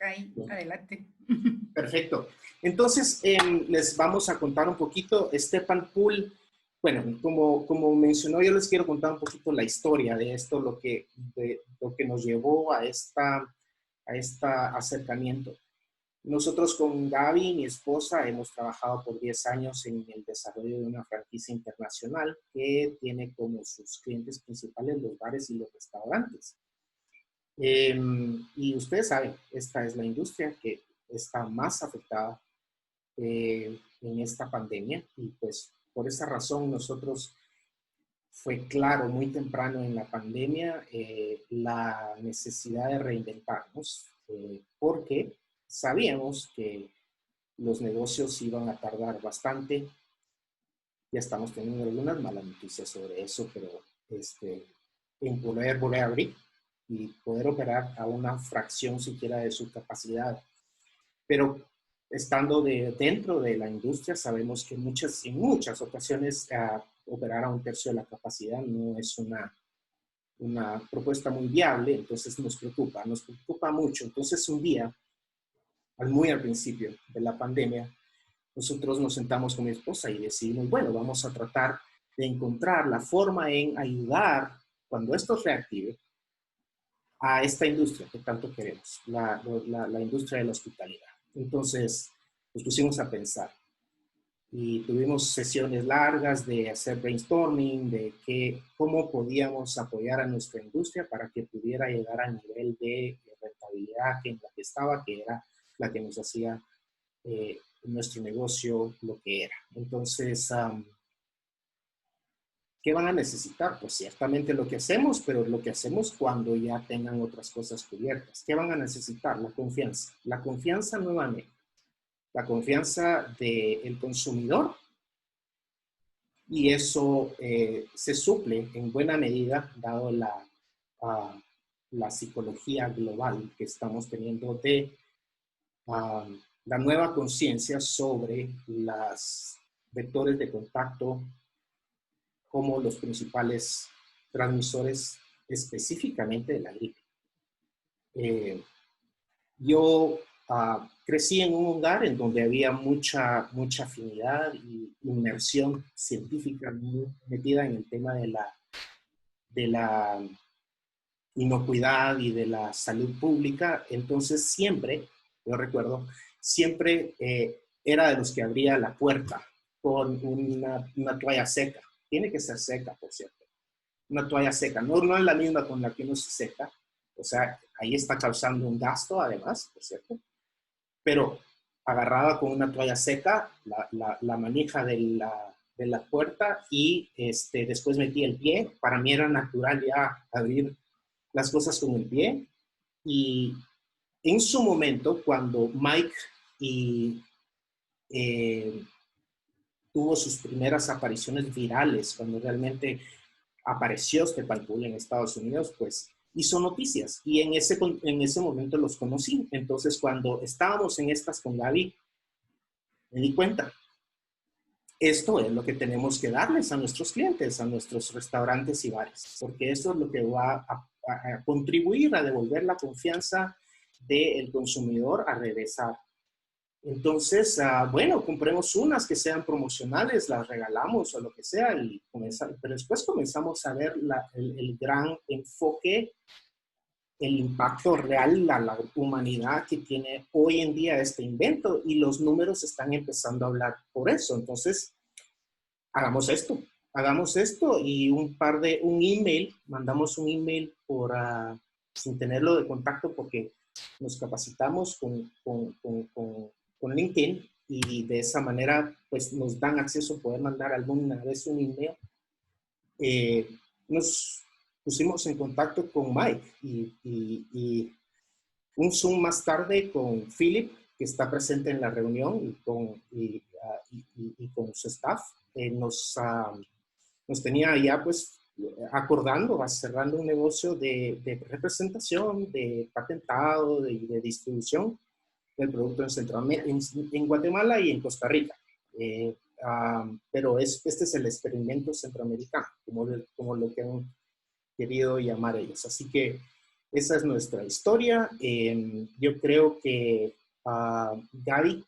Ahí, adelante. Perfecto. Entonces, les vamos a contar un poquito. StepNpull, bueno, como mencionó, yo les quiero contar un poquito la historia de esto, lo que nos llevó a este acercamiento. Nosotros con Gaby, mi esposa, hemos trabajado por 10 años en el desarrollo de una franquicia internacional que tiene como sus clientes principales los bares y los restaurantes. Y ustedes saben, esta es la industria que está más afectada en esta pandemia y pues por esa razón nosotros fue claro muy temprano en la pandemia la necesidad de reinventarnos porque sabíamos que los negocios iban a tardar bastante. Ya estamos teniendo algunas malas noticias sobre eso, pero en poder volver a abrir y poder operar a una fracción siquiera de su capacidad. Pero estando dentro de la industria, sabemos que en muchas ocasiones operar a un tercio de la capacidad no es una propuesta muy viable, entonces nos preocupa mucho. Entonces un día, muy al principio de la pandemia, nosotros nos sentamos con mi esposa y decidimos, bueno, vamos a tratar de encontrar la forma en ayudar cuando esto reactive a esta industria que tanto queremos, la industria de la hospitalidad. Entonces, nos pusimos a pensar y tuvimos sesiones largas de hacer brainstorming, de cómo podíamos apoyar a nuestra industria para que pudiera llegar al nivel de rentabilidad en la que estaba, que era la que nos hacía nuestro negocio lo que era. Entonces, ¿qué van a necesitar? Pues ciertamente lo que hacemos, pero lo que hacemos cuando ya tengan otras cosas cubiertas. ¿Qué van a necesitar? La confianza. La confianza nuevamente. La confianza del consumidor. Y eso se suple en buena medida, dado la psicología global que estamos teniendo de la nueva conciencia sobre los vectores de contacto como los principales transmisores específicamente de la gripe. Yo crecí en un hogar en donde había mucha afinidad y inmersión científica muy metida en el tema de la inocuidad y de la salud pública. Entonces siempre, yo recuerdo, siempre era de los que abría la puerta con una toalla seca. Tiene que ser seca, por cierto. Una toalla seca. No es la misma con la que uno se seca. O sea, ahí está causando un gasto, además, por cierto. Pero agarraba con una toalla seca la manija de la puerta y después metía el pie. Para mí era natural ya abrir las cosas con el pie. Y en su momento, cuando Mike tuvo sus primeras apariciones virales, cuando realmente apareció StepNpull en Estados Unidos, pues hizo noticias y en ese momento los conocí. Entonces, cuando estábamos en estas con Gaby, me di cuenta, esto es lo que tenemos que darles a nuestros clientes, a nuestros restaurantes y bares, porque eso es lo que va a contribuir a devolver la confianza del consumidor a regresar. Entonces, bueno, compremos unas que sean promocionales, las regalamos o lo que sea, pero después comenzamos a ver el gran enfoque, el impacto real a la humanidad que tiene hoy en día este invento y los números están empezando a hablar por eso. Entonces, hagamos esto y mandamos un email sin tenerlo de contacto porque nos capacitamos con LinkedIn y de esa manera pues nos dan acceso a poder mandar alguna vez un email. Nos pusimos en contacto con Mike y un Zoom más tarde con Philip, que está presente en la reunión y con su staff. Nos tenía ya pues acordando, cerrando un negocio de representación, de patentado, de distribución del producto en Guatemala y en Costa Rica. Pero este es el experimento centroamericano, como lo que han querido llamar ellos. Así que esa es nuestra historia. Yo creo que Gaby,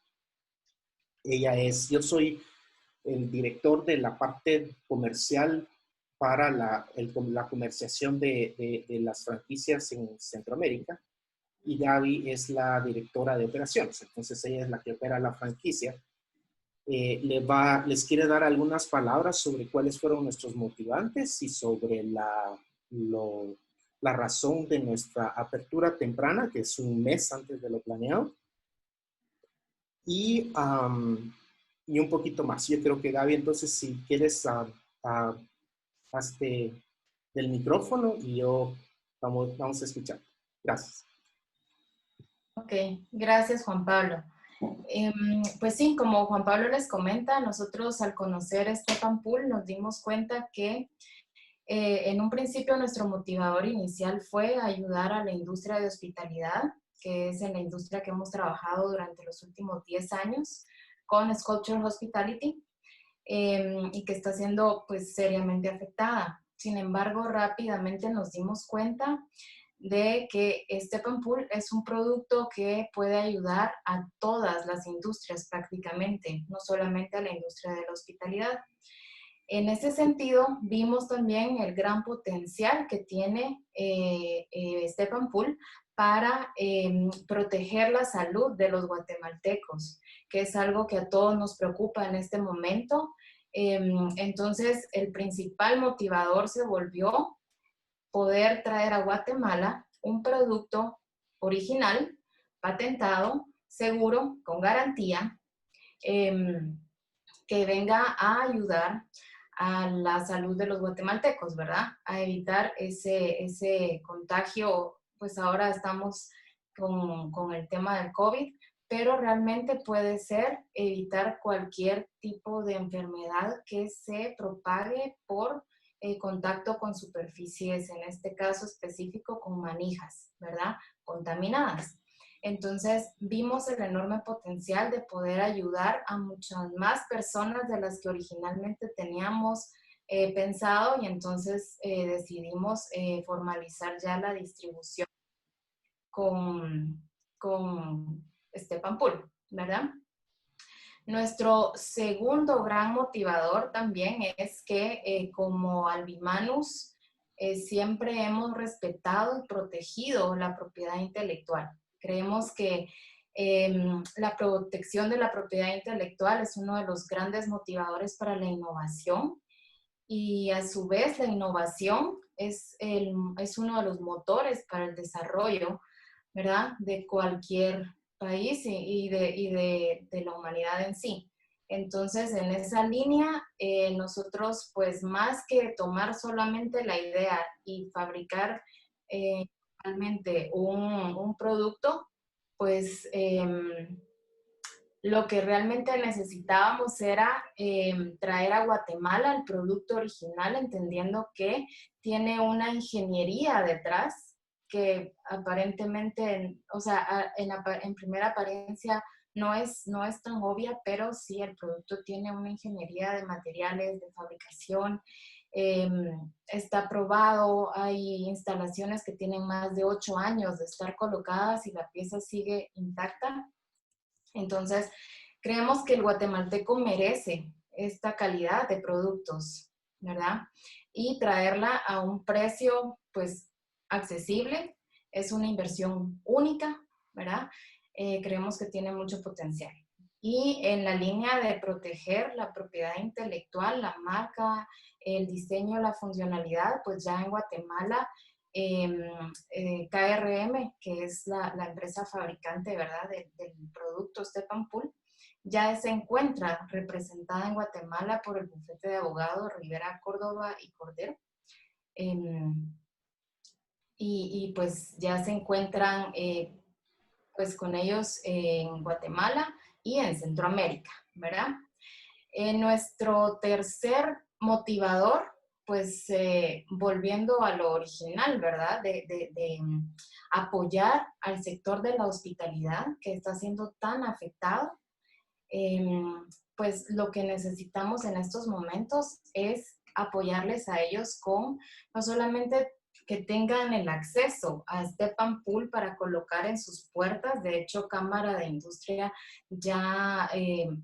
yo soy el director de la parte comercial para la comercialización de las franquicias en Centroamérica, y Gaby es la directora de operaciones. Entonces ella es la que opera la franquicia. Les quiere dar algunas palabras sobre cuáles fueron nuestros motivantes y sobre la razón de nuestra apertura temprana, que es un mes antes de lo planeado. Y un poquito más. Yo creo que Gaby, entonces, si quieres, hazte del micrófono y vamos a escuchar. Gracias. Ok, gracias Juan Pablo. Pues sí, como Juan Pablo les comenta, nosotros al conocer StepNpull nos dimos cuenta que en un principio nuestro motivador inicial fue ayudar a la industria de hospitalidad, que es en la industria que hemos trabajado durante los últimos 10 años con Sculpture Hospitality, y que está siendo pues seriamente afectada. Sin embargo, rápidamente nos dimos cuenta de que StepNpull es un producto que puede ayudar a todas las industrias prácticamente, no solamente a la industria de la hospitalidad. En ese sentido, vimos también el gran potencial que tiene StepNpull para proteger la salud de los guatemaltecos, que es algo que a todos nos preocupa en este momento. Entonces, el principal motivador se volvió poder traer a Guatemala un producto original, patentado, seguro, con garantía, que venga a ayudar a la salud de los guatemaltecos, ¿verdad? A evitar ese contagio. Pues ahora estamos con el tema del COVID, pero realmente puede ser evitar cualquier tipo de enfermedad que se propague por contacto con superficies, en este caso específico con manijas, ¿verdad? Contaminadas. Entonces, vimos el enorme potencial de poder ayudar a muchas más personas de las que originalmente teníamos pensado, y entonces decidimos formalizar ya la distribución con StepNpull, ¿verdad? Nuestro segundo gran motivador también es que como Albimanus siempre hemos respetado y protegido la propiedad intelectual. Creemos que la protección de la propiedad intelectual es uno de los grandes motivadores para la innovación, y a su vez la innovación es uno de los motores para el desarrollo, ¿verdad?, de cualquier país y de la humanidad en sí. Entonces, en esa línea, nosotros, pues, más que tomar solamente la idea y fabricar realmente un producto, pues, lo que realmente necesitábamos era traer a Guatemala el producto original, entendiendo que tiene una ingeniería detrás que aparentemente, o sea, en primera apariencia no es tan obvia, pero sí el producto tiene una ingeniería de materiales, de fabricación, está probado, hay instalaciones que tienen más de 8 años de estar colocadas y la pieza sigue intacta. Entonces, creemos que el guatemalteco merece esta calidad de productos, ¿verdad? Y traerla a un precio, pues, accesible. Es una inversión única, ¿verdad? Creemos que tiene mucho potencial. Y en la línea de proteger la propiedad intelectual, la marca, el diseño, la funcionalidad, pues ya en Guatemala KRM, que es la empresa fabricante, ¿verdad?, del producto StepNpull, ya se encuentra representada en Guatemala por el bufete de abogados Rivera, Córdoba y Cordero. Y pues ya se encuentran pues con ellos en Guatemala y en Centroamérica, ¿verdad? Nuestro tercer motivador, pues volviendo a lo original, ¿verdad? De apoyar al sector de la hospitalidad que está siendo tan afectado. Pues lo que necesitamos en estos momentos es apoyarles a ellos con no solamente que tengan el acceso a StepNpull para colocar en sus puertas. De hecho, Cámara de Industria ya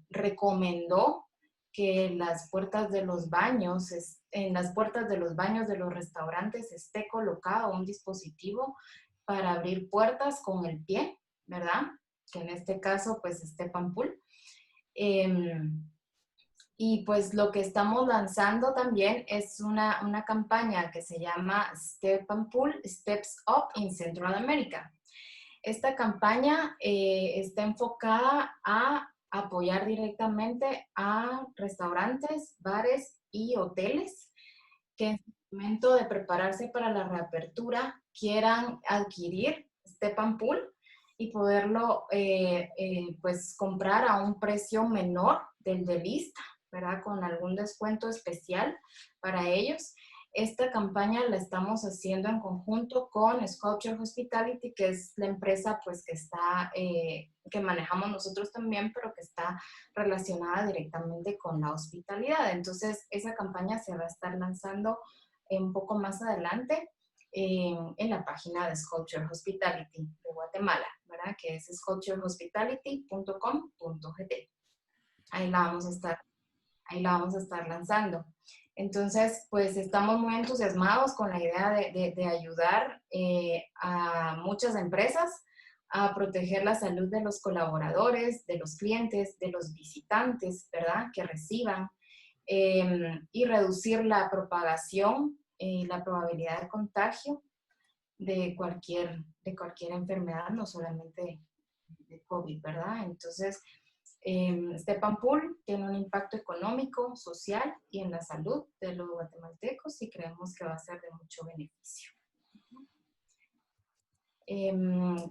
recomendó que en las puertas de los baños de los restaurantes esté colocado un dispositivo para abrir puertas con el pie, ¿verdad? Que en este caso, pues, StepNpull. Y pues lo que estamos lanzando también es una campaña que se llama StepNpull Steps Up in Central America. Esta campaña está enfocada a apoyar directamente a restaurantes, bares y hoteles que en el momento de prepararse para la reapertura quieran adquirir StepNpull y poderlo pues comprar a un precio menor del de lista, ¿verdad? Con algún descuento especial para ellos. Esta campaña la estamos haciendo en conjunto con Sculpture Hospitality, que es la empresa pues que está, que manejamos nosotros también, pero que está relacionada directamente con la hospitalidad. Entonces, esa campaña se va a estar lanzando un poco más adelante en la página de Sculpture Hospitality de Guatemala, ¿verdad? Que es stepnpull.gt. Ahí la vamos a estar lanzando. Entonces, pues estamos muy entusiasmados con la idea de ayudar a muchas empresas a proteger la salud de los colaboradores, de los clientes, de los visitantes, ¿verdad? Que reciban y reducir la propagación y la probabilidad de contagio de cualquier enfermedad, no solamente de COVID, ¿verdad? Entonces, StepNpull tiene un impacto económico, social y en la salud de los guatemaltecos y creemos que va a ser de mucho beneficio.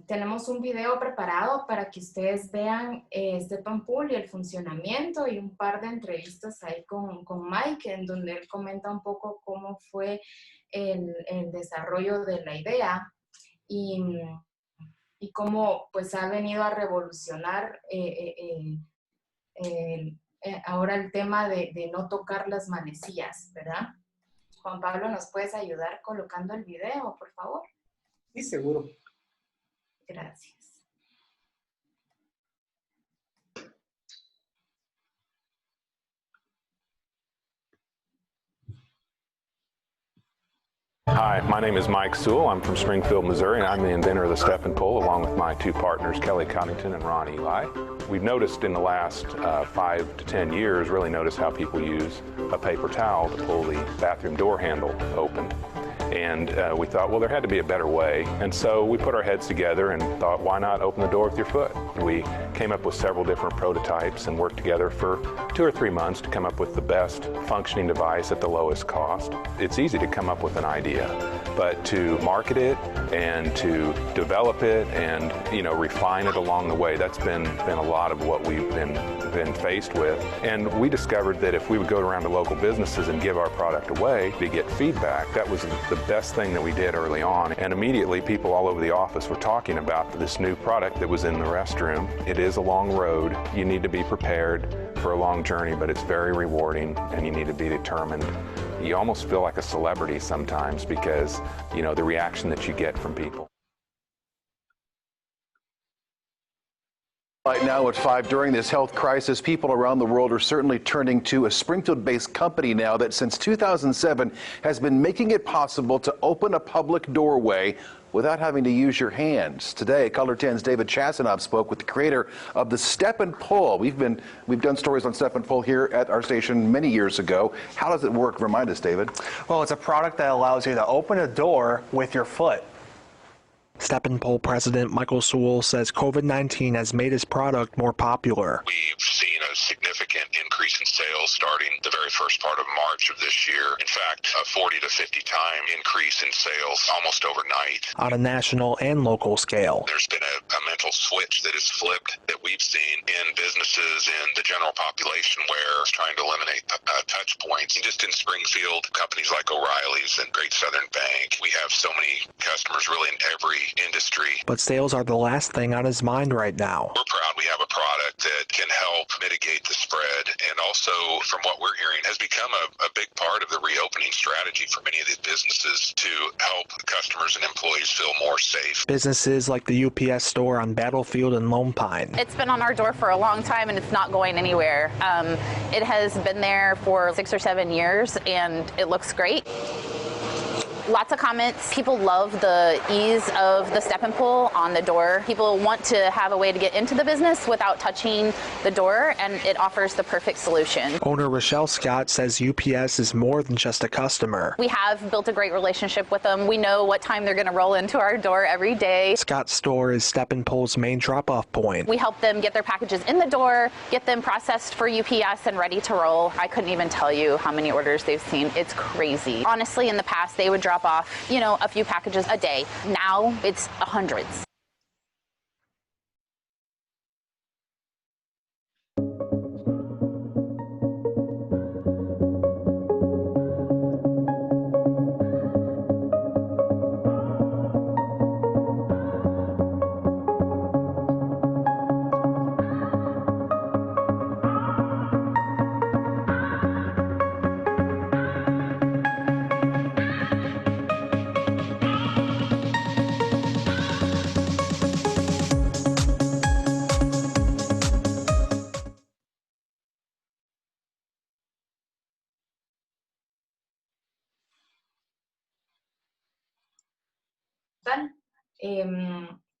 Tenemos un video preparado para que ustedes vean StepNpull y el funcionamiento y un par de entrevistas ahí con Mike, en donde él comenta un poco cómo fue el desarrollo de la idea y cómo pues ha venido a revolucionar ahora el tema de no tocar las manecillas, ¿verdad? Juan Pablo, ¿nos puedes ayudar colocando el video, por favor? Sí, seguro. Gracias. Hi, my name is Mike Sewell. I'm from Springfield, Missouri, and I'm the inventor of the StepNpull, along with my two partners, Kelly Connington and Ron Eli. We've noticed in the last 5 to 10 years, really noticed how people use a paper towel to pull the bathroom door handle open. And we thought, well, there had to be a better way. And so we put our heads together and thought, why not open the door with your foot? We came up with several different prototypes and worked together for 2 or 3 months to come up with the best functioning device at the lowest cost. It's easy to come up with an idea, but to market it and to develop it and, you know, refine it along the way, that's been a lot of what we've been faced with. And we discovered that if we would go around to local businesses and give our product away to get feedback, that was the best thing that we did early on. And immediately people all over the office were talking about this new product that was in the restroom. It is a long road. You need to be prepared for a long journey, but it's very rewarding and you need to be determined. You almost feel like a celebrity sometimes because, you know, the reaction that you get from people. Right now at 5, during this health crisis, people around the world are certainly turning to a Springfield-based company now that since 2007 has been making it possible to open a public doorway without having to use your hands. Today, Color 10's David Chasanoff spoke with the creator of the StepNpull. We've done stories on StepNpull here at our station many years ago. How does it work? Remind us, David. Well, it's a product that allows you to open a door with your foot. StepNpull President Michael Sewell says COVID-19 has made his product more popular. We've seen a significant increase in sales starting the very first part of March of this year. In fact, a 40 to 50 time increase in sales almost overnight. On a national and local scale. There's been a mental switch that has flipped that we've seen in businesses in the general population where it's trying to eliminate touch points. And just in Springfield, companies like O'Reilly's and Great Southern Bank, we have so many customers really in every industry. But sales are the last thing on his mind right now. We're proud we have a product that can help mitigate the spread, and also, from what we're hearing, has become a big part of the reopening strategy for many of these businesses to help customers and employees feel more safe. Businesses like the UPS store on Battlefield and Lone Pine. It's been on our door for a long time and it's not going anywhere. It has been there for 6 or 7 years and it looks great. Lots of comments. People love the ease of the step and pull on the door. People want to have a way to get into the business without touching the door, and it offers the perfect solution. Owner Rochelle Scott says UPS is more than just a customer. We have built a great relationship with them. We know what time they're going to roll into our door every day. Scott's store is Step and Pull's main drop-off point. We help them get their packages in the door, get them processed for UPS and ready to roll. I couldn't even tell you how many orders they've seen. It's crazy. Honestly, in the past, they would drop off, a few packages a day. Now it's hundreds.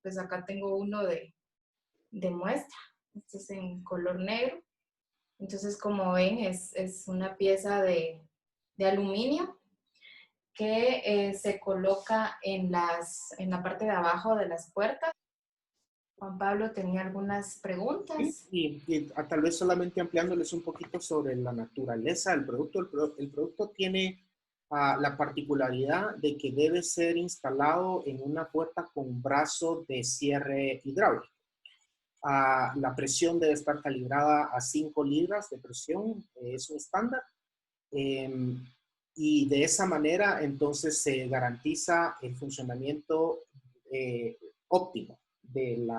Pues acá tengo uno de muestra. Este es en color negro. Entonces, como ven, es una pieza de aluminio que se coloca en la parte de abajo de las puertas. Juan Pablo tenía algunas preguntas. Y tal vez solamente ampliándoles un poquito sobre la naturaleza del producto. El producto tiene la particularidad de que debe ser instalado en una puerta con brazo de cierre hidráulico. La presión debe estar calibrada a 5 libras de presión, es un estándar. Y de esa manera, entonces, se garantiza el funcionamiento óptimo del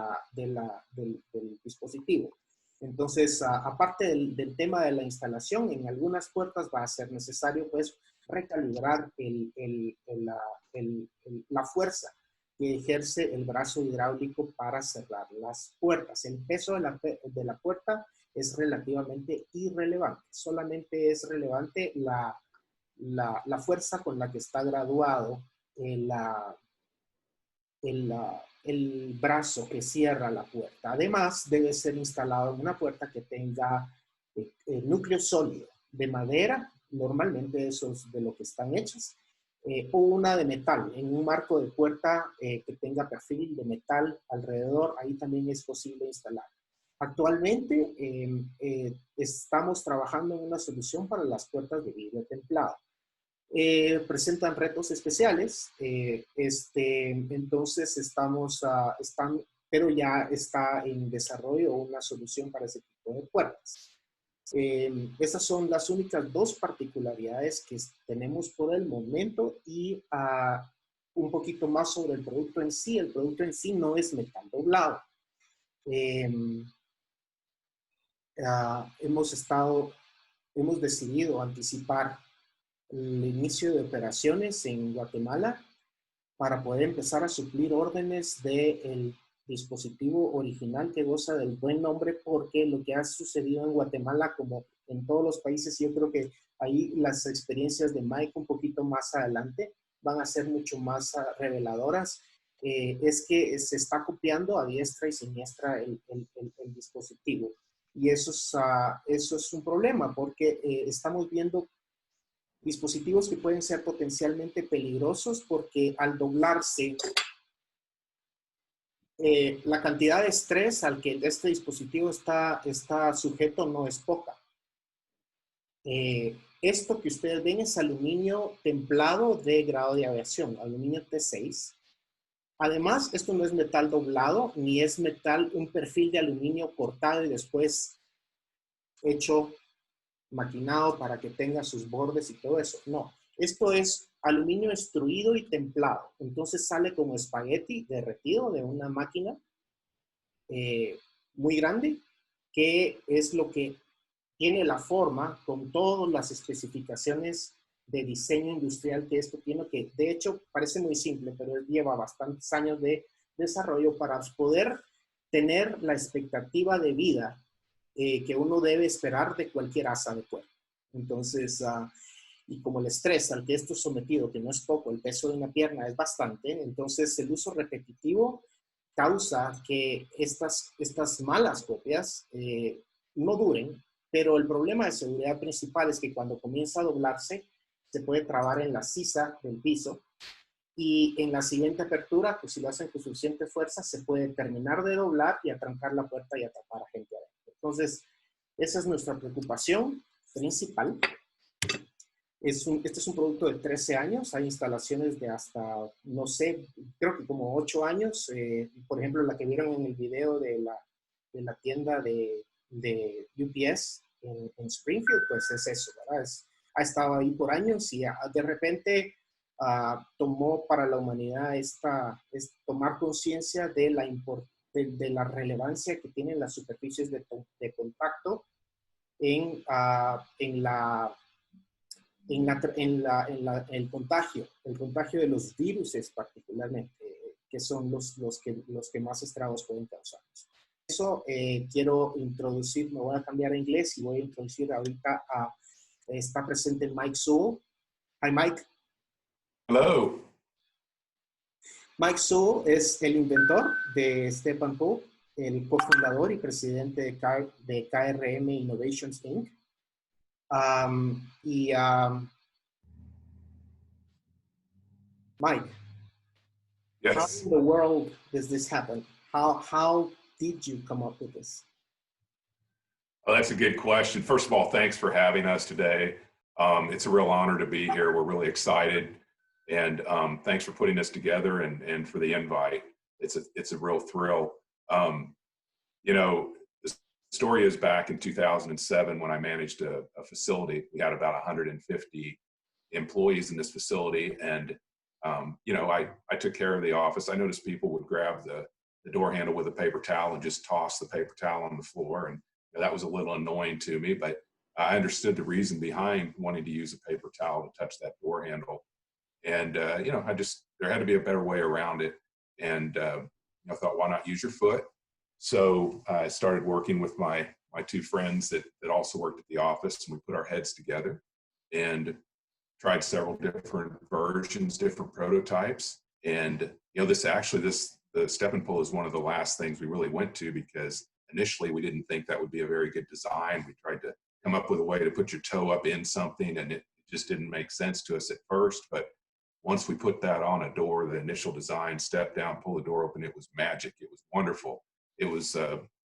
dispositivo. Entonces, aparte del tema de la instalación, en algunas puertas va a ser necesario, pues, recalibrar la fuerza que ejerce el brazo hidráulico para cerrar las puertas. El peso de la puerta es relativamente irrelevante. Solamente es relevante la fuerza con la que está graduado el brazo que cierra la puerta. Además, debe ser instalado en una puerta que tenga núcleo sólido de madera, normalmente esos de lo que están hechas, o una de metal, en un marco de puerta que tenga perfil de metal alrededor, ahí también es posible instalar. Actualmente estamos trabajando en una solución para las puertas de vidrio templado. Presentan retos especiales, entonces pero ya está en desarrollo una solución para ese tipo de puertas. Esas son las únicas dos particularidades que tenemos por el momento y un poquito más sobre el producto en sí. El producto en sí no es metal doblado. Hemos decidido anticipar el inicio de operaciones en Guatemala para poder empezar a suplir órdenes del dispositivo original que goza del buen nombre, porque lo que ha sucedido en Guatemala, como en todos los países, yo creo que ahí las experiencias de Mike un poquito más adelante van a ser mucho más reveladoras, es que se está copiando a diestra y siniestra el dispositivo. Y eso es un problema, porque estamos viendo dispositivos que pueden ser potencialmente peligrosos porque al doblarse la cantidad de estrés al que este dispositivo está sujeto no es poca. Esto que ustedes ven es aluminio templado de grado de aviación, aluminio T6. Además, esto no es metal doblado, ni es un perfil de aluminio cortado y después hecho maquinado para que tenga sus bordes y todo eso. No, esto es aluminio extruido y templado. Entonces sale como espagueti derretido de una máquina muy grande que es lo que tiene la forma con todas las especificaciones de diseño industrial que esto tiene, que de hecho parece muy simple, pero lleva bastantes años de desarrollo para poder tener la expectativa de vida que uno debe esperar de cualquier asa de cuero. Entonces, y como el estrés al que esto es sometido, que no es poco, el peso de una pierna es bastante, entonces el uso repetitivo causa que estas malas copias no duren, pero el problema de seguridad principal es que cuando comienza a doblarse, se puede trabar en la sisa del piso y en la siguiente apertura, pues si lo hacen con suficiente fuerza, se puede terminar de doblar y atrancar la puerta y atrapar a gente adentro. Entonces, esa es nuestra preocupación principal. Este es un producto de 13 años, hay instalaciones de hasta, no sé, creo que como 8 años. Por ejemplo, la que vieron en el video de la tienda de UPS en Springfield, pues es eso, ¿verdad? Ha estado ahí por años y de repente tomó para la humanidad tomar conciencia de la relevancia que tienen las superficies de contacto en el contagio de los virus particularmente, que son los que más estragos pueden causar. Eso quiero introducir, me voy a cambiar a inglés y voy a introducir ahorita está presente Mike Sewell. Hi, Mike. Hello. Mike Sewell es el inventor de StepNpull, el cofundador y presidente de KRM Innovations, Inc. Mike, Yes. how in the world does this happen? How did you come up with this? Well, that's a good question. First of all, thanks for having us today. It's a real honor to be here. We're really excited. And thanks for putting this together and for the invite. It's a real thrill. You know, the story is back in 2007 when I managed a facility. We had about 150 employees in this facility. And, you know, I took care of the office. I noticed people would grab the door handle with a paper towel and just toss the paper towel on the floor. And you know, that was a little annoying to me, but I understood the reason behind wanting to use a paper towel to touch that door handle. And, you know, there had to be a better way around it. And, I thought, why not use your foot? So I started working with my two friends that also worked at the office, and we put our heads together and tried several different versions, different prototypes. And, you know, the StepNpull is one of the last things we really went to, because initially we didn't think that would be a very good design. We tried to come up with a way to put your toe up in something, and it just didn't make sense to us at first. But once we put that on a door, the initial design, step down, pull the door open, it was magic. It was wonderful. It was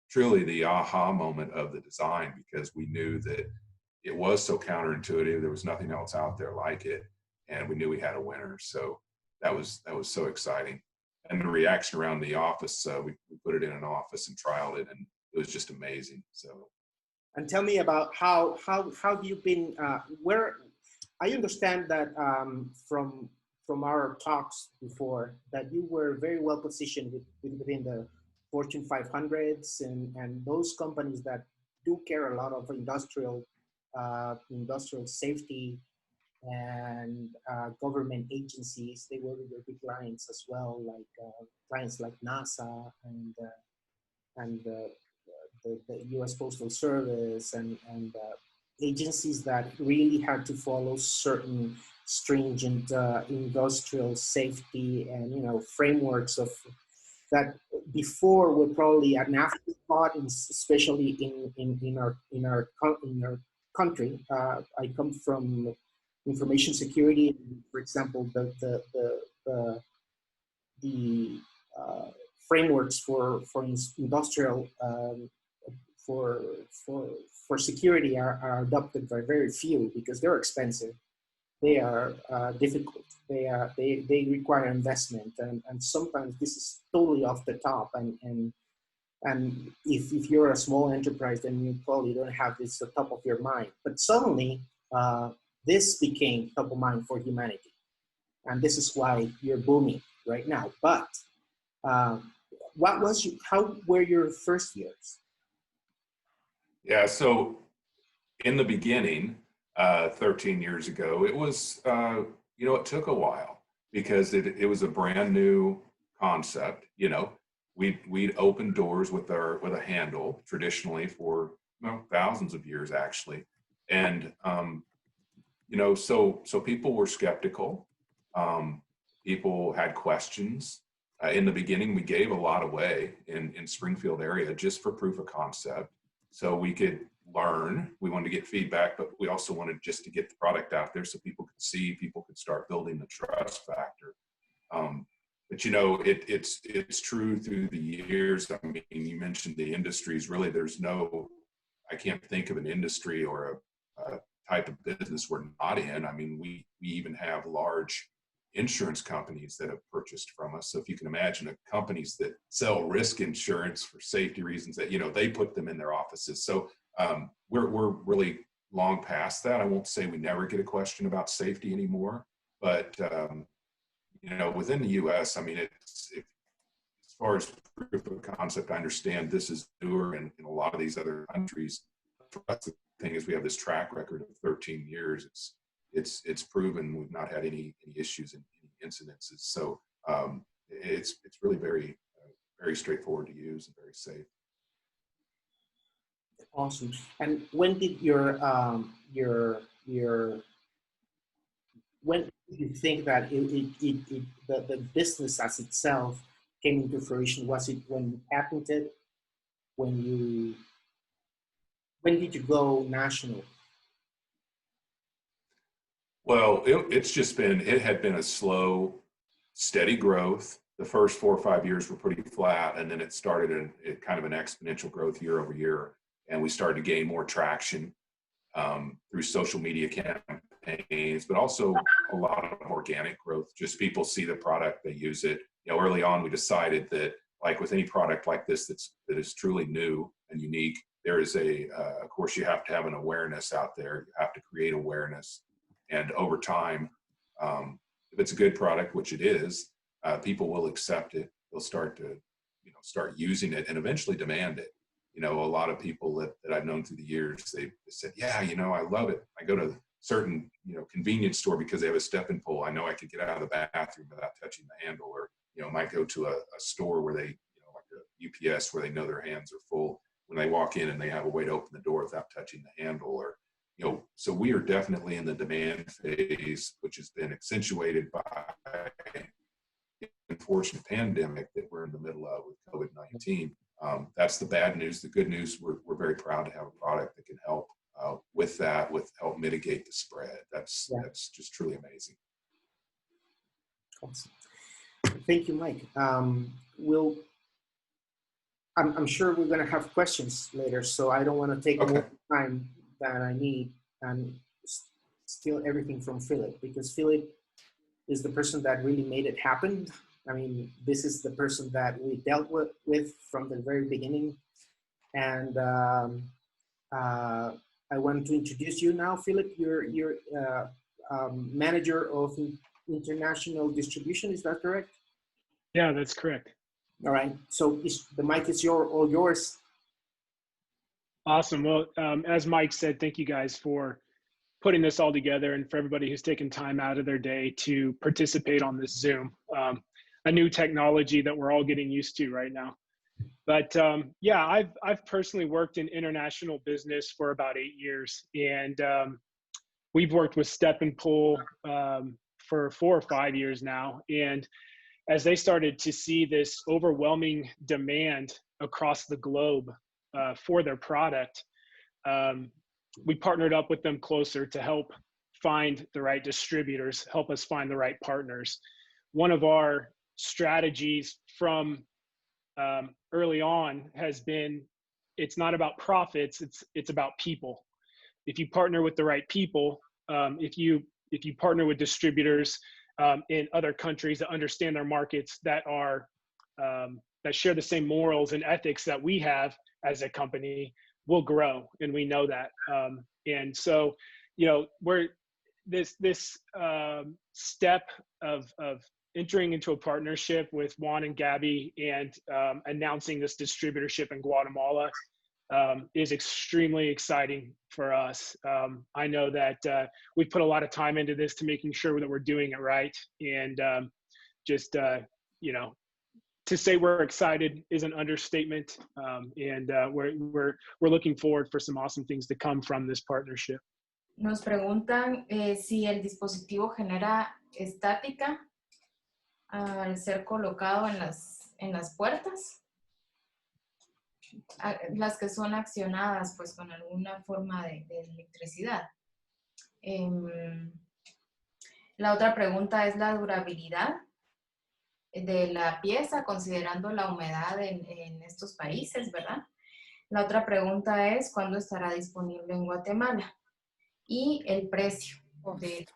truly the aha moment of the design, because we knew that it was so counterintuitive. There was nothing else out there like it, and we knew we had a winner. So that was so exciting. And the reaction around the office, we put it in an office and trialed it, and it was just amazing. So, and tell me about how you've been. Where I understand that from our talks before, that you were very well positioned within the Fortune 500s and those companies that do care a lot of industrial safety, and government agencies. They work with your big clients as well, like clients like NASA and the U.S. Postal Service and agencies that really had to follow certain stringent industrial safety and, you know, frameworks of that before were probably an afterthought, especially in our country. I come from information security, for example, the frameworks for industrial for security are adopted by very few, because they're expensive. They are difficult. They require investment, and sometimes this is totally off the top. And if you're a small enterprise, then you probably don't have this at the top of your mind. But suddenly, this became top of mind for humanity, and this is why you're booming right now. But how were your first years? Yeah, so in the beginning, 13 years ago, it was, it took a while because it was a brand new concept. We'd open doors with a handle traditionally for thousands of years actually, and so people were skeptical. People had questions. In the beginning, we gave a lot away in Springfield area just for proof of concept, so we could learn. We wanted to get feedback, but we also wanted just to get the product out there so people could see, people could start building the trust factor. But it's true through the years. I mean, you mentioned the industries. Really, I can't think of an industry or a type of business we're not in. I mean, we even have large insurance companies that have purchased from us. So if you can imagine companies that sell risk insurance for safety reasons, that they put them in their offices. So we're really long past that. I won't say we never get a question about safety anymore, but within the U.S., I mean, as far as proof of concept, I understand this is newer in a lot of these other countries. For us, the thing is we have this track record of 13 years. It's proven we've not had any issues and any incidences. So it's really very very straightforward to use and very safe. Awesome. And when did when did you think that the business as itself came into fruition? Was it when you patented? When did you go national? Well, it had been a slow, steady growth. The first 4 or 5 years were pretty flat, and then it started kind of an exponential growth year over year. And we started to gain more traction through social media campaigns, but also a lot of organic growth. Just people see the product, they use it. Early on, we decided that, like with any product like this that is truly new and unique, there is of course, you have to have an awareness out there. You have to create awareness. And over time, if it's a good product, which it is, people will accept it. They'll start to, start using it and eventually demand it. A lot of people that I've known through the years, they said, yeah, I love it. I go to a certain, convenience store because they have a step-and-pull. I know I could get out of the bathroom without touching the handle, or, might go to a store where they, like a UPS where they know their hands are full when they walk in and they have a way to open the door without touching the handle, or, so we are definitely in the demand phase, which has been accentuated by the unfortunate pandemic that we're in the middle of with COVID-19. That's the bad news. The good news, we're very proud to have a product that can help with help mitigate the spread. That's just truly amazing. Awesome. Thank you, Mike. I'm sure we're going to have questions later, so I don't want to take more time than I need and steal everything from Philip, because Philip is the person that really made it happen. I mean, this is the person that we dealt with from the very beginning. And I want to introduce you now, Philip. You're manager of international distribution. Is that correct? Yeah, that's correct. All right. So the mic is all yours. Awesome. Well, as Mike said, thank you guys for putting this all together and for everybody who's taken time out of their day to participate on this Zoom. A new technology that we're all getting used to right now. But yeah, I've personally worked in international business for about 8 years, and we've worked with stepnpull for 4 or 5 years now. And as they started to see this overwhelming demand across the globe for their product, we partnered up with them closer to help find the right distributors, help us find the right partners. One of our strategies from early on has been, it's not about profits, it's about people. If you partner with the right people, if you partner with distributors in other countries that understand their markets, that are that share the same morals and ethics that we have as a company, will grow, and we know that. And so, we're this step of entering into a partnership with Juan and Gabby and announcing this distributorship in Guatemala is extremely exciting for us. I know that we've put a lot of time into this to making sure that we're doing it right. And you know, to say we're excited is an understatement. We're looking forward for some awesome things to come from this partnership. Nos preguntan si el dispositivo genera estática al ser colocado en las puertas, las que son accionadas pues con alguna forma de electricidad. La otra pregunta es la durabilidad de la pieza considerando la humedad en estos países, ¿verdad? La otra pregunta es ¿cuándo estará disponible en Guatemala? Y el precio del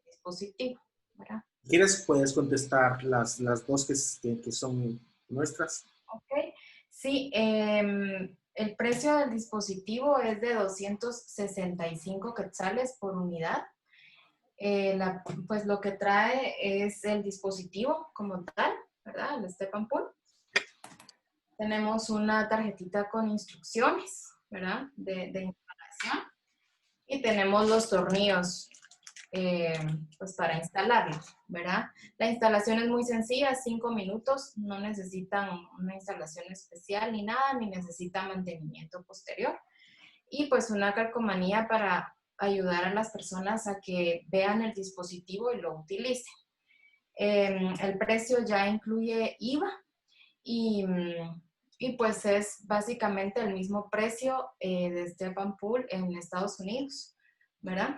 dispositivo, ¿verdad? ¿Quieres? Puedes contestar las dos que son nuestras. Ok, sí, el precio del dispositivo es de 265 quetzales por unidad. Pues lo que trae es el dispositivo como tal, ¿verdad? El StepNpull. Tenemos una tarjetita con instrucciones, ¿verdad? De instalación. Y tenemos los tornillos pues para instalarlos, ¿verdad? La instalación es muy sencilla, 5 minutos, no necesitan una instalación especial ni nada, ni necesita mantenimiento posterior. Y pues una calcomanía para ayudar a las personas a que vean el dispositivo y lo utilicen. El precio ya incluye IVA y pues es básicamente el mismo precio de StepNpull en Estados Unidos, ¿verdad?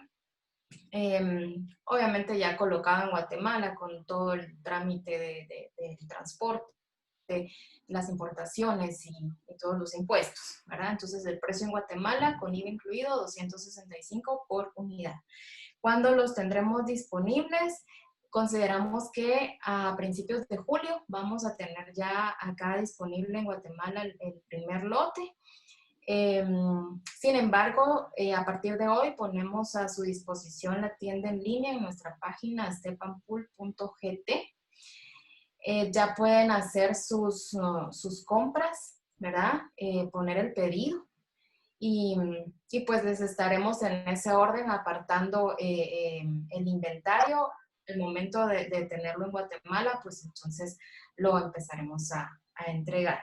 Obviamente ya colocado en Guatemala con todo el trámite del transporte, las importaciones y todos los impuestos, ¿verdad? Entonces el precio en Guatemala con IVA incluido 265 por unidad. ¿Cuándo los tendremos disponibles? Consideramos que a principios de julio vamos a tener ya acá disponible en Guatemala el primer lote. Sin embargo, a partir de hoy ponemos a su disposición la tienda en línea en nuestra página stepnpull.gt. Ya pueden hacer sus compras, ¿verdad? Poner el pedido y pues les estaremos en ese orden apartando el inventario. El momento de tenerlo en Guatemala, pues entonces lo empezaremos a entregar.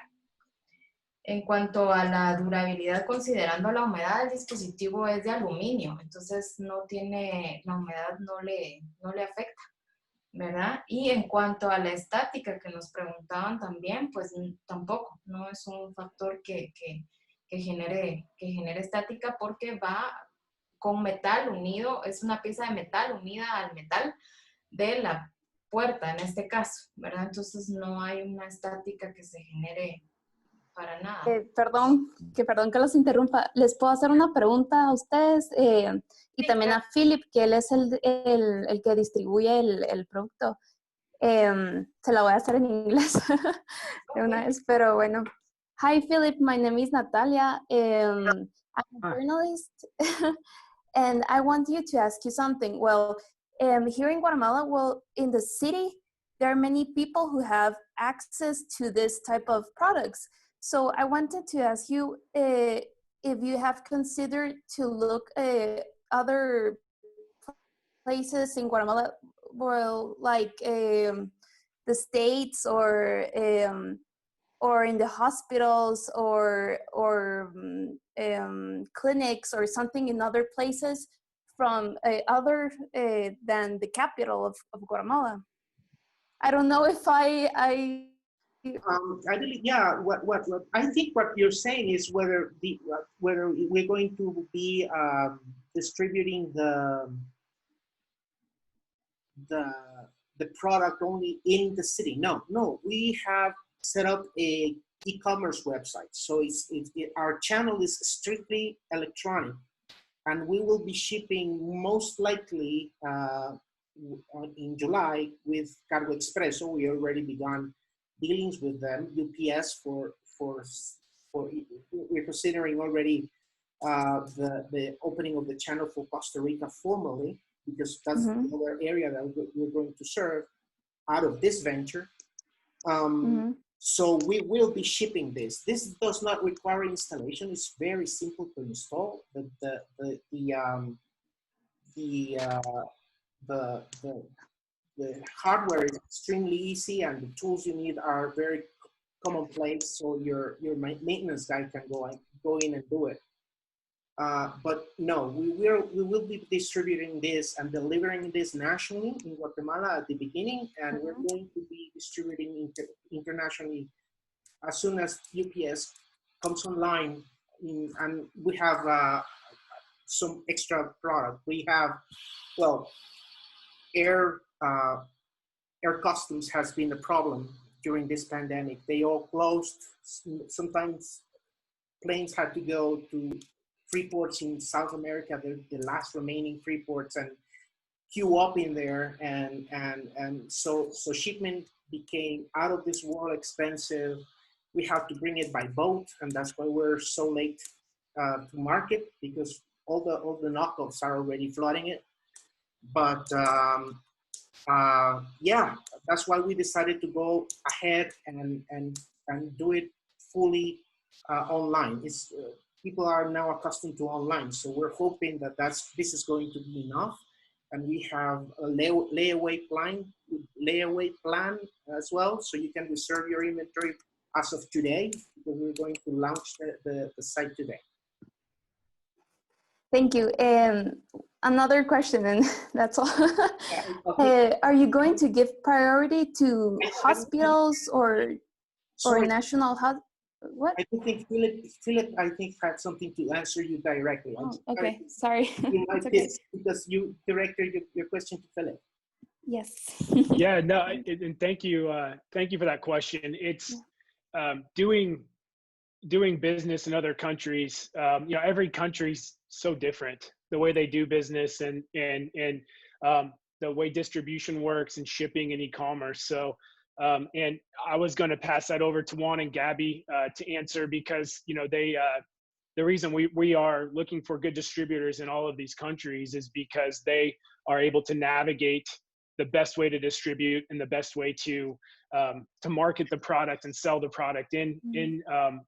En cuanto a la durabilidad, considerando la humedad, el dispositivo es de aluminio, entonces la humedad no le afecta, ¿verdad? Y en cuanto a la estática que nos preguntaban también, pues tampoco, no es un factor que genere estática porque va con metal unido, es una pieza de metal unida al metal de la puerta en este caso, ¿verdad? Entonces no hay una estática que se genere para nada. Perdón que los interrumpa. ¿Les puedo hacer una pregunta a ustedes? Y también a Philip, que él es el que distribuye el producto. Se la voy a hacer en inglés de una vez, pero bueno. Hi, Philip. My name is Natalia. I'm a journalist, and I want you to ask you something. Well, here in Guatemala, well, in the city, there are many people who have access to this type of products. So I wanted to ask you if you have considered to look at other places in Guatemala, well, like the States or in the hospitals or clinics or something in other places from other than the capital of Guatemala. I don't know if I believe, yeah. What I think what you're saying is whether we're going to be distributing the product only in the city. No, we have set up a e-commerce website, so our channel is strictly electronic, and we will be shipping most likely in July with Cargo Express. So we already begun dealings with them. UPS we're considering already the opening of the channel for Costa Rica formally, because that's another area that we're going to serve out of this venture. So we will be shipping this. This does not require installation. It's very simple to install. The hardware is extremely easy, and the tools you need are very commonplace. So your maintenance guy can go in and do it. But no, we will be distributing this and delivering this nationally in Guatemala at the beginning, and we're going to be distributing internationally as soon as UPS comes online. And we have some extra product. We have, well, air customs has been a problem during this pandemic. They all closed. Sometimes planes had to go to free ports in South America, the last remaining free ports, and queue up in there, and so shipment became out of this world expensive. We have to bring it by boat, and that's why we're so late to market, because all the knockoffs are already flooding it. But yeah, that's why we decided to go ahead and do it fully online. It's people are now accustomed to online, so we're hoping that this is going to be enough. And we have a layaway plan as well, so you can reserve your inventory as of today, because we're going to launch the site today. Thank you. Another question, and that's all. Okay. Are you going to give priority to hospitals or national health? What? I think Philip, I think, had something to answer you directly. Oh, okay, sorry. Okay. Because you directed your question to Philip. Yes. Yeah, no, and thank you for that question. It's doing business in other countries. You know, every country's so different, the way they do business and the way distribution works and shipping and e-commerce. So. And I was going to pass that over to Juan and Gabby to answer, because you know the reason we are looking for good distributors in all of these countries is because they are able to navigate the best way to distribute and the best way to market the product and sell the product in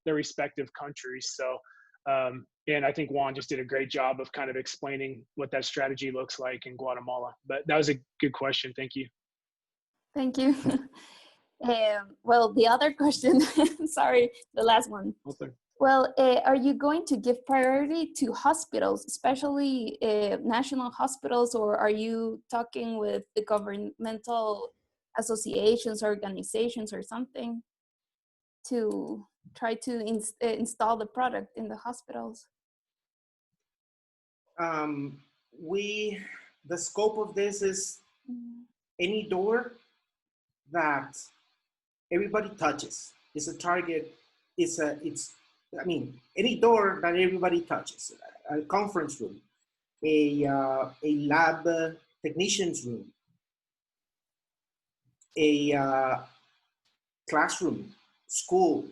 their respective countries. So and I think Juan just did a great job of kind of explaining what that strategy looks like in Guatemala. But that was a good question. Thank you. Thank you. Well, the other question, sorry, the last one. Okay. Well, are you going to give priority to hospitals, especially national hospitals, or are you talking with the governmental associations, organizations, or something to try to install the product in the hospitals? The scope of this is any door that everybody touches is a target. I mean, any door that everybody touches, a conference room, a lab technician's room, a classroom, school,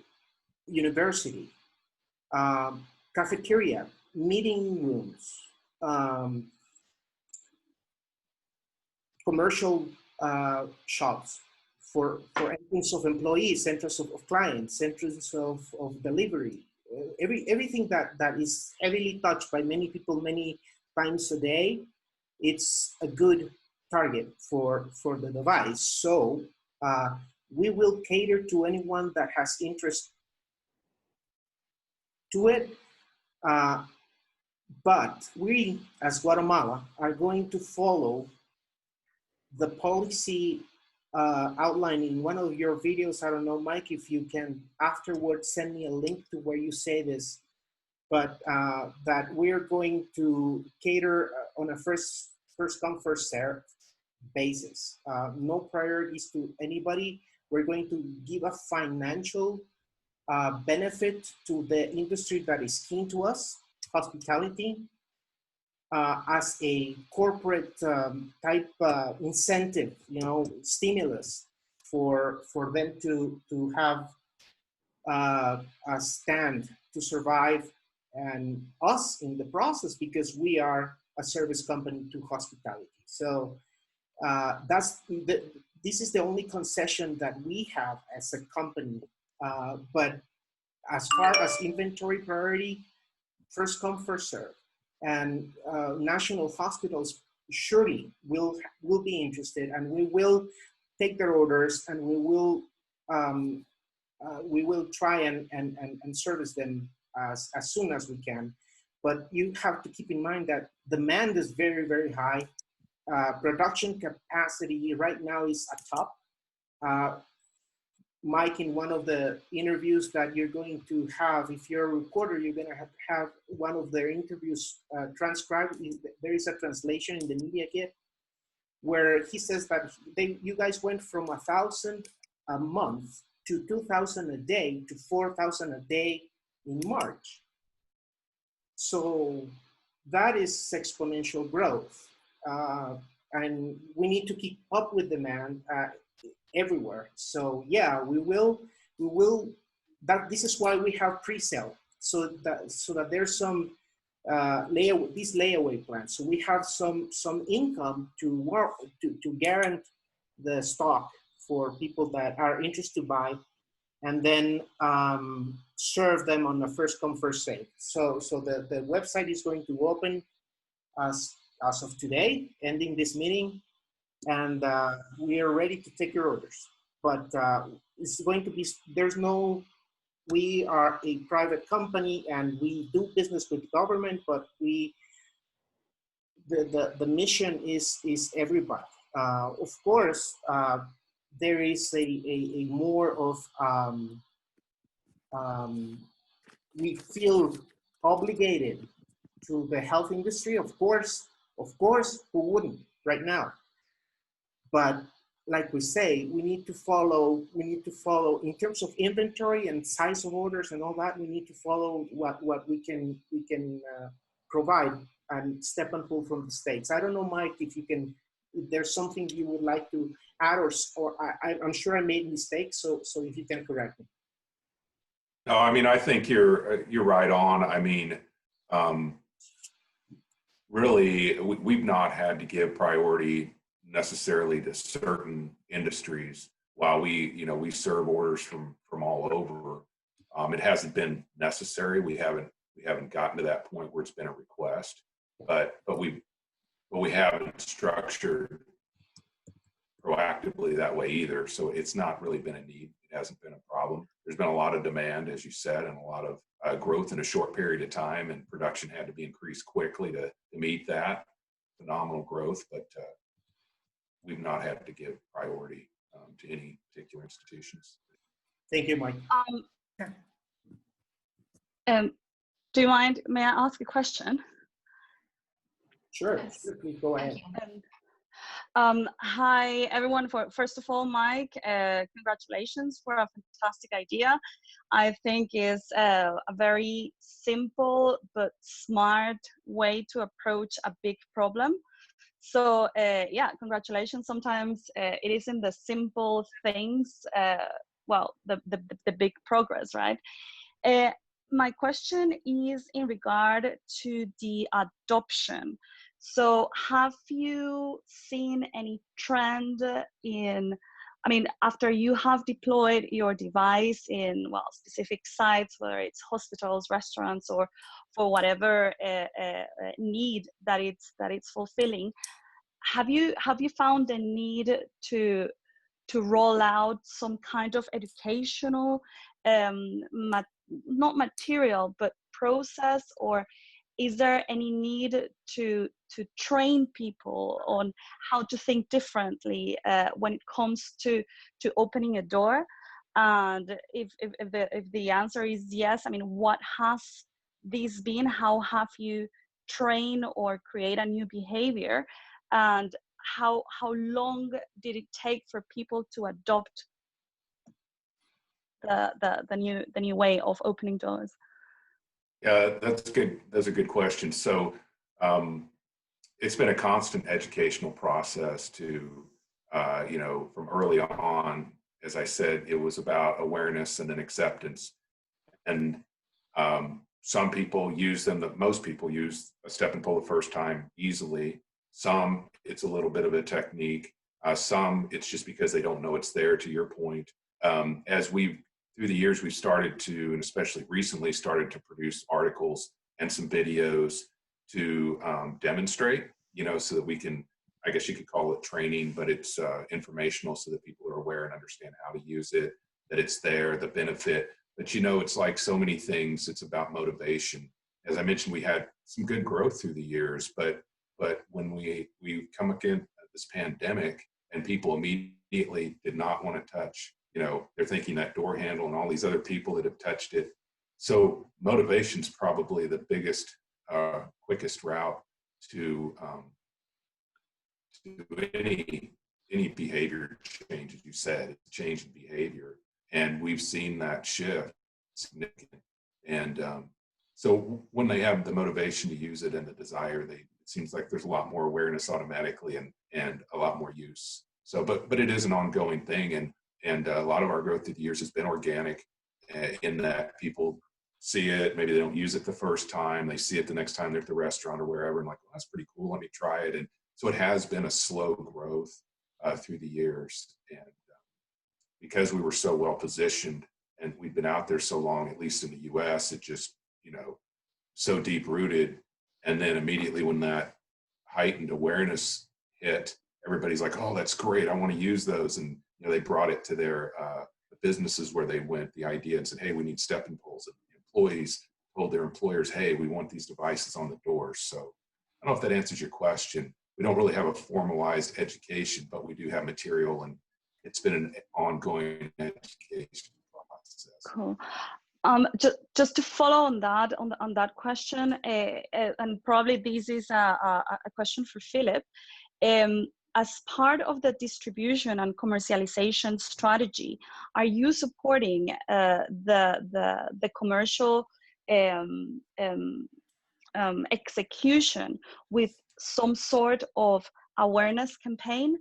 university, cafeteria, meeting rooms, commercial shops for entrance of employees, entrance of clients, entrance of delivery, everything that is heavily touched by many people many times a day, it's a good target for the device. So we will cater to anyone that has interest to it. But we, as Guatemala, are going to follow the policy outlined in one of your videos. I don't know, Mike, if you can afterwards send me a link to where you say this, but that we're going to cater on a first come, first served basis. No priorities to anybody. We're going to give a financial benefit to the industry that is keen to us, hospitality, as a corporate type incentive, stimulus for them to have a stand to survive, and us in the process, because we are a service company to hospitality. So that's this is the only concession that we have as a company. But as far as inventory priority, first come, first serve. And national hospitals surely will be interested, and we will take their orders, and we will try and service them as soon as we can. But you have to keep in mind that demand is very, very high. Production capacity right now is at top. Mike, in one of the interviews that you're going to have, if you're a reporter, you're going to have one of their interviews transcribed. There is a translation in the media kit where he says that you guys went from 1,000 a month to 2,000 a day to 4,000 a day in March. So that is exponential growth. And we need to keep up with demand everywhere. So yeah, we will, this is why we have pre-sale, so that there's some these layaway plans. So we have some income to guarantee the stock for people that are interested to buy, and then serve them on a first come, first serve. So the website is going to open as of today, ending this meeting, and we are ready to take your orders. But it's going to be, we are a private company and we do business with government, but the mission is everybody. Of course, there is a more of, we feel obligated to the health industry. Of course, who wouldn't right now? But like we say, we need to follow in terms of inventory and size of orders and all that. We need to follow what we can provide and StepNpull from the States. I don't know, Mike, if there's something you would like to add, or I'm sure I made mistakes, so if you can correct me. No, I mean, I think you're right on. I mean, really, we've not had to give priority necessarily to certain industries while we serve orders from all over. It hasn't been necessary. We haven't gotten to that point where it's been a request, but we haven't structured proactively that way either. So it's not really been a need. It hasn't been a problem. There's been a lot of demand, as you said, and a lot of growth in a short period of time, and production had to be increased quickly to meet that phenomenal growth. But we've not had to give priority to any particular institutions. Thank you, Mike. Do you mind, may I ask a question? Sure, sure, please go ahead. Hi, everyone. First of all, Mike, congratulations for a fantastic idea. I think it's a very simple but smart way to approach a big problem. So yeah, congratulations. Sometimes it isn't the simple things, well, the big progress, right? My question is in regard to the adoption. So have you seen any trend in, I mean, after you have deployed your device in, well, specific sites, whether it's hospitals, restaurants, or for whatever need that it's fulfilling, have you found the need to roll out some kind of educational, not material, but process, or is there any need to train people on how to think differently when it comes to opening a door? And if the answer is yes, I mean, what has this been? How have you trained or create a new behavior? And how long did it take for people to adopt the new way of opening doors? Yeah, that's good. That's a good question. So it's been a constant educational process to, from early on. As I said, it was about awareness and then acceptance. And some people use them, most people use a StepNpull the first time easily. Some, it's a little bit of a technique. Some, it's just because they don't know it's there, to your point. As we've, through the years, we've started to, and especially recently, started to produce articles and some videos to demonstrate, you know, so that we can, I guess you could call it training, but it's informational so that people are aware and understand how to use it, that it's there, the benefit. But, you know, it's like so many things, it's about motivation. As I mentioned, we had some good growth through the years, but when we come again this pandemic and people immediately did not want to touch, you know, they're thinking that door handle and all these other people that have touched it. So motivation's probably the biggest, quickest route to any behavior change, as you said, it's a change in behavior. And we've seen that shift significant. And so when they have the motivation to use it and the desire, it seems like there's a lot more awareness automatically and a lot more use. So, but it is an ongoing thing. And a lot of our growth through the years has been organic in that people see it, maybe they don't use it the first time, they see it the next time they're at the restaurant or wherever, and like, well, that's pretty cool, let me try it. And so it has been a slow growth through the years. And because we were so well positioned and we've been out there so long, at least in the US, it just, you know, so deep rooted. And then immediately when that heightened awareness hit, everybody's like, oh, that's great, I want to use those. And, you know, they brought it to their businesses where they went, the idea, and said, hey, we need StepNpulls. And employees told their employers, hey, we want these devices on the doors. So I don't know if that answers your question. We don't really have a formalized education, but we do have material, and it's been an ongoing education process. Cool. Just to follow on that question, and probably this is a question for Philip. As part of the distribution and commercialization strategy, are you supporting the commercial execution with some sort of awareness campaign?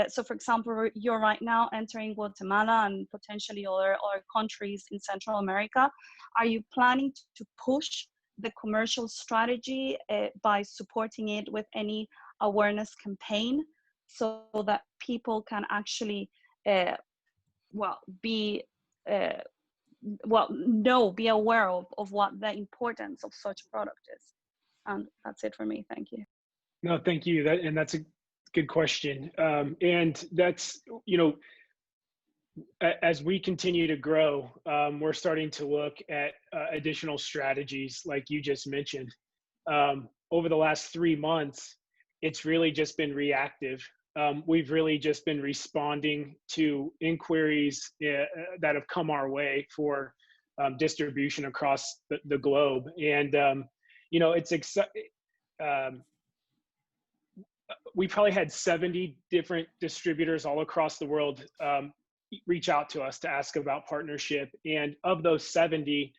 So for example, you're right now entering Guatemala and potentially other countries in Central America. Are you planning to push the commercial strategy by supporting it with any awareness campaign so that people can actually be aware of what the importance of such product is? And that's it for me. Thank you. No, thank you. That's a good question. And that's, you know, as we continue to grow, we're starting to look at additional strategies like you just mentioned. Over the last 3 months, it's really just been reactive. We've really just been responding to inquiries that have come our way for distribution across the globe. And, you know, we probably had 70 different distributors all across the world reach out to us to ask about partnership. And of those 70,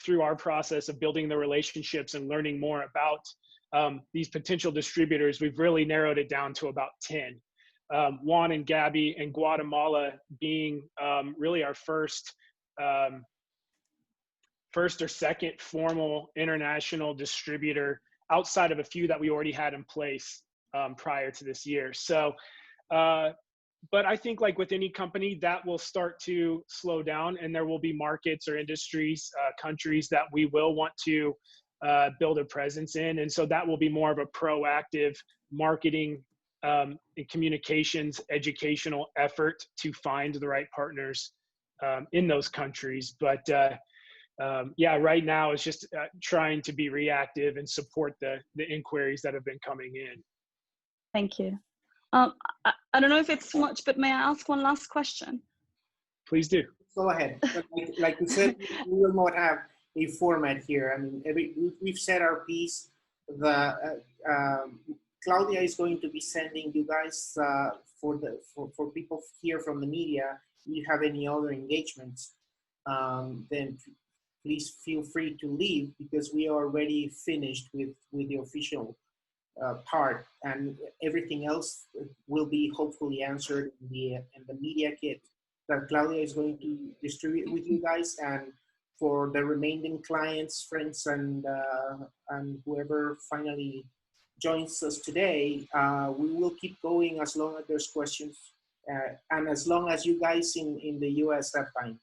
through our process of building the relationships and learning more about these potential distributors, we've really narrowed it down to about 10. Juan and Gabby and Guatemala being really our first or second formal international distributor outside of a few that we already had in place prior to this year. So, but I think like with any company, that will start to slow down, and there will be markets or industries, countries that we will want to build a presence in. And so that will be more of a proactive marketing and communications, educational effort to find the right partners in those countries. But yeah, right now it's just trying to be reactive and support the inquiries that have been coming in. Thank you. I don't know if it's too much, but may I ask one last question? Please do. Go ahead. Like you said, we will not have a format here. I mean, we've said our piece. Claudia is going to be sending you guys for people here from the media. If you have any other engagements, then please feel free to leave, because we are already finished with the official part, and everything else will be hopefully answered in the media kit that Claudia is going to distribute with you guys. And for the remaining clients, friends, and whoever finally joins us today. We will keep going as long as there's questions and as long as you guys in the US have time.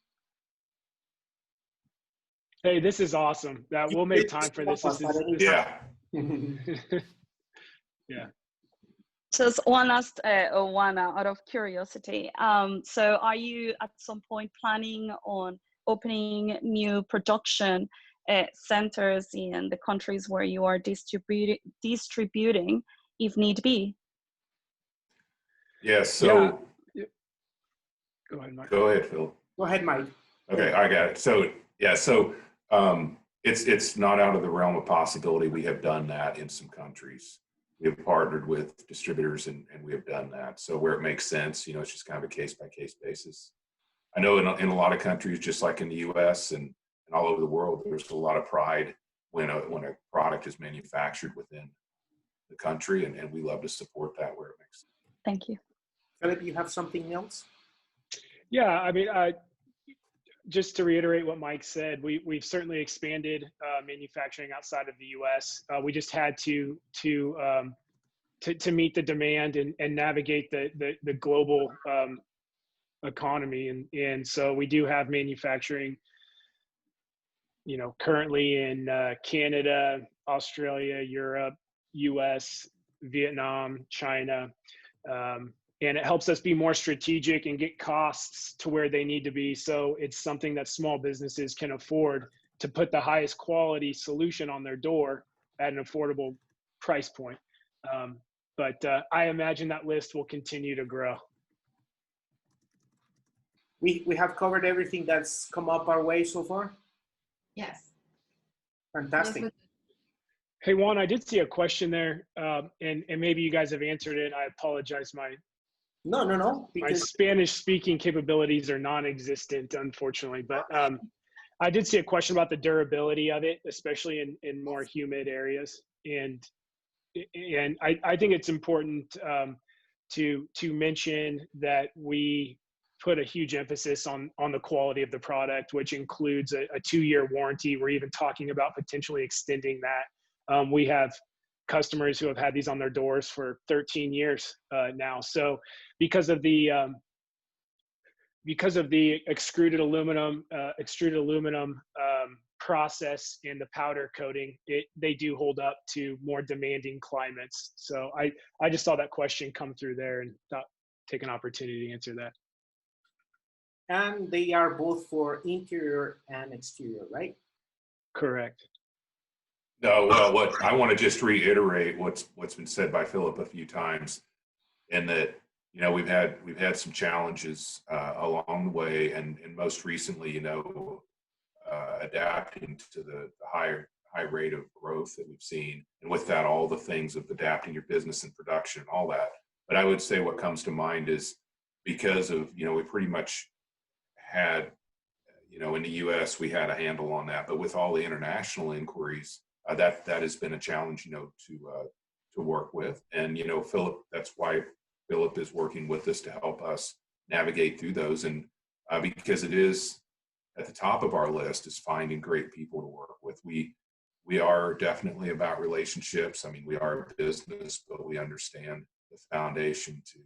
Hey, this is awesome. We'll make time for this. Yeah. Yeah. Just one last one out of curiosity. So are you at some point planning on opening new production centers in the countries where you are distributing if need be? Yeah, so yeah. Go ahead, Mike. Go ahead, Phil. Go ahead, Mike. Okay, I got it. So yeah, so it's not out of the realm of possibility. We have done that in some countries. We have partnered with distributors and we have done that. So where it makes sense, you know, it's just kind of a case by case basis. I know in a lot of countries, just like in the US and all over the world, there's a lot of pride when a product is manufactured within the country, and we love to support that where it makes sense. Thank you. Philip, you have something else? Yeah, I mean, just to reiterate what Mike said, we've certainly expanded manufacturing outside of the U.S. We just had to meet the demand and navigate the global economy, and so we do have manufacturing, you know, currently in Canada, Australia, Europe, U.S., Vietnam, China. And it helps us be more strategic and get costs to where they need to be. So it's something that small businesses can afford to put the highest quality solution on their door at an affordable price point. But I imagine that list will continue to grow. We have covered everything that's come up our way so far? Yes. Fantastic. Yes, Hey, Juan, I did see a question there, and maybe you guys have answered it. I apologize. No. My Spanish-speaking capabilities are non-existent, unfortunately. But I did see a question about the durability of it, especially in more humid areas. And I think it's important to mention that we put a huge emphasis on the quality of the product, which includes a 2-year warranty. We're even talking about potentially extending that. We have customers who have had these on their doors for 13 years now. So because of the extruded aluminum process and the powder coating, they do hold up to more demanding climates. So I just saw that question come through there and thought take an opportunity to answer that. And they are both for interior and exterior, right? Correct. No, well, what I want to just reiterate what's been said by Philip a few times, and that, you know, we've had some challenges along the way, and most recently, you know, adapting to the high rate of growth that we've seen, and with that, all the things of adapting your business and production and all that. But I would say what comes to mind is because of, you know, we pretty much had, you know, in the U.S. we had a handle on that, but with all the international inquiries, that has been a challenge, you know, to work with. And, you know, Philip, that's why Philip is working with us to help us navigate through those. And because it is at the top of our list is finding great people to work with. We are definitely about relationships. I mean, we are a business, but we understand the foundation to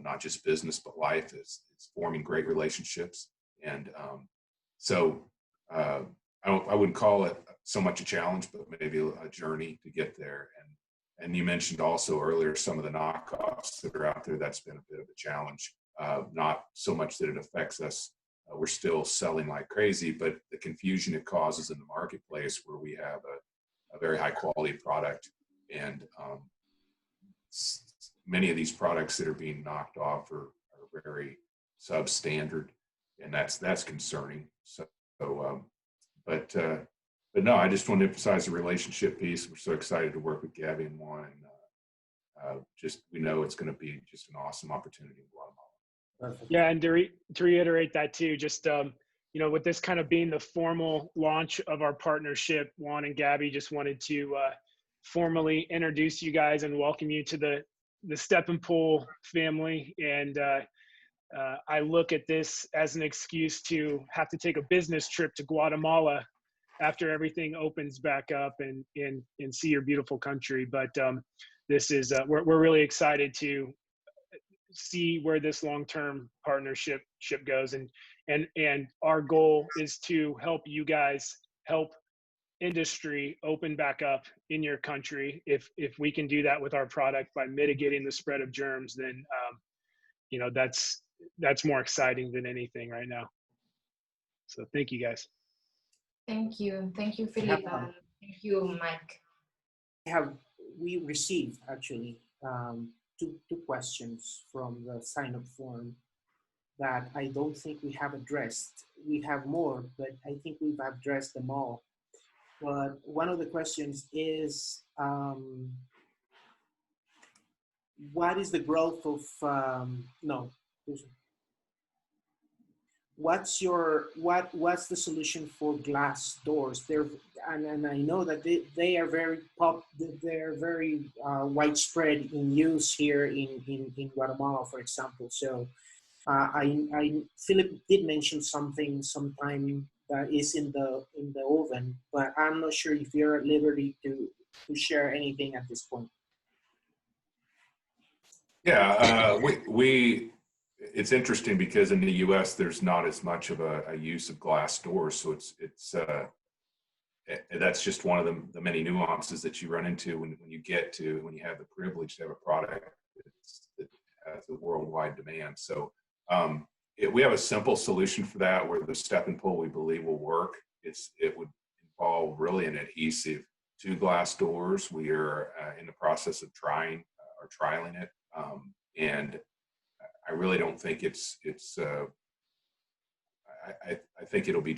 not just business, but life is forming great relationships. And so I wouldn't call it so much a challenge, but maybe a journey to get there. And you mentioned also earlier some of the knockoffs that are out there. That's been a bit of a challenge. Not so much that it affects us. We're still selling like crazy, but the confusion it causes in the marketplace where we have a very high quality product, and many of these products that are being knocked off are very substandard, and that's concerning. But no, I just want to emphasize the relationship piece. We're so excited to work with Gabby and Juan, and just we know it's going to be just an awesome opportunity in Guatemala. Perfect. Yeah, and to reiterate that too, just you know, with this kind of being the formal launch of our partnership, Juan and Gabby just wanted to formally introduce you guys and welcome you to the StepNpull family. And I look at this as an excuse to have to take a business trip to Guatemala after everything opens back up and see your beautiful country. But this is, we're really excited to see where this long-term partnership goes. And our goal is to help you guys help industry open back up in your country. If we can do that with our product by mitigating the spread of germs, then you know, that's more exciting than anything right now. So thank you guys. Thank you, Philip. Thank you, Mike. We received actually two questions from the sign-up form that I don't think we have addressed. We have more, but I think we've addressed them all. But one of the questions is, what is the growth of, what's the solution for glass doors? And I know that they are very widespread in use here in Guatemala, for example. So Philip did mention something sometime that is in the oven, but I'm not sure if you're at liberty to share anything at this point. Yeah, it's interesting because in the U.S. there's not as much of a use of glass doors, so that's just one of the many nuances that you run into when you have the privilege to have a product that has a worldwide demand. So we have a simple solution for that, where the step-and-pull we believe will work. It would involve really an adhesive to glass doors. We are in the process of trialing it, and I really don't think I think it'll be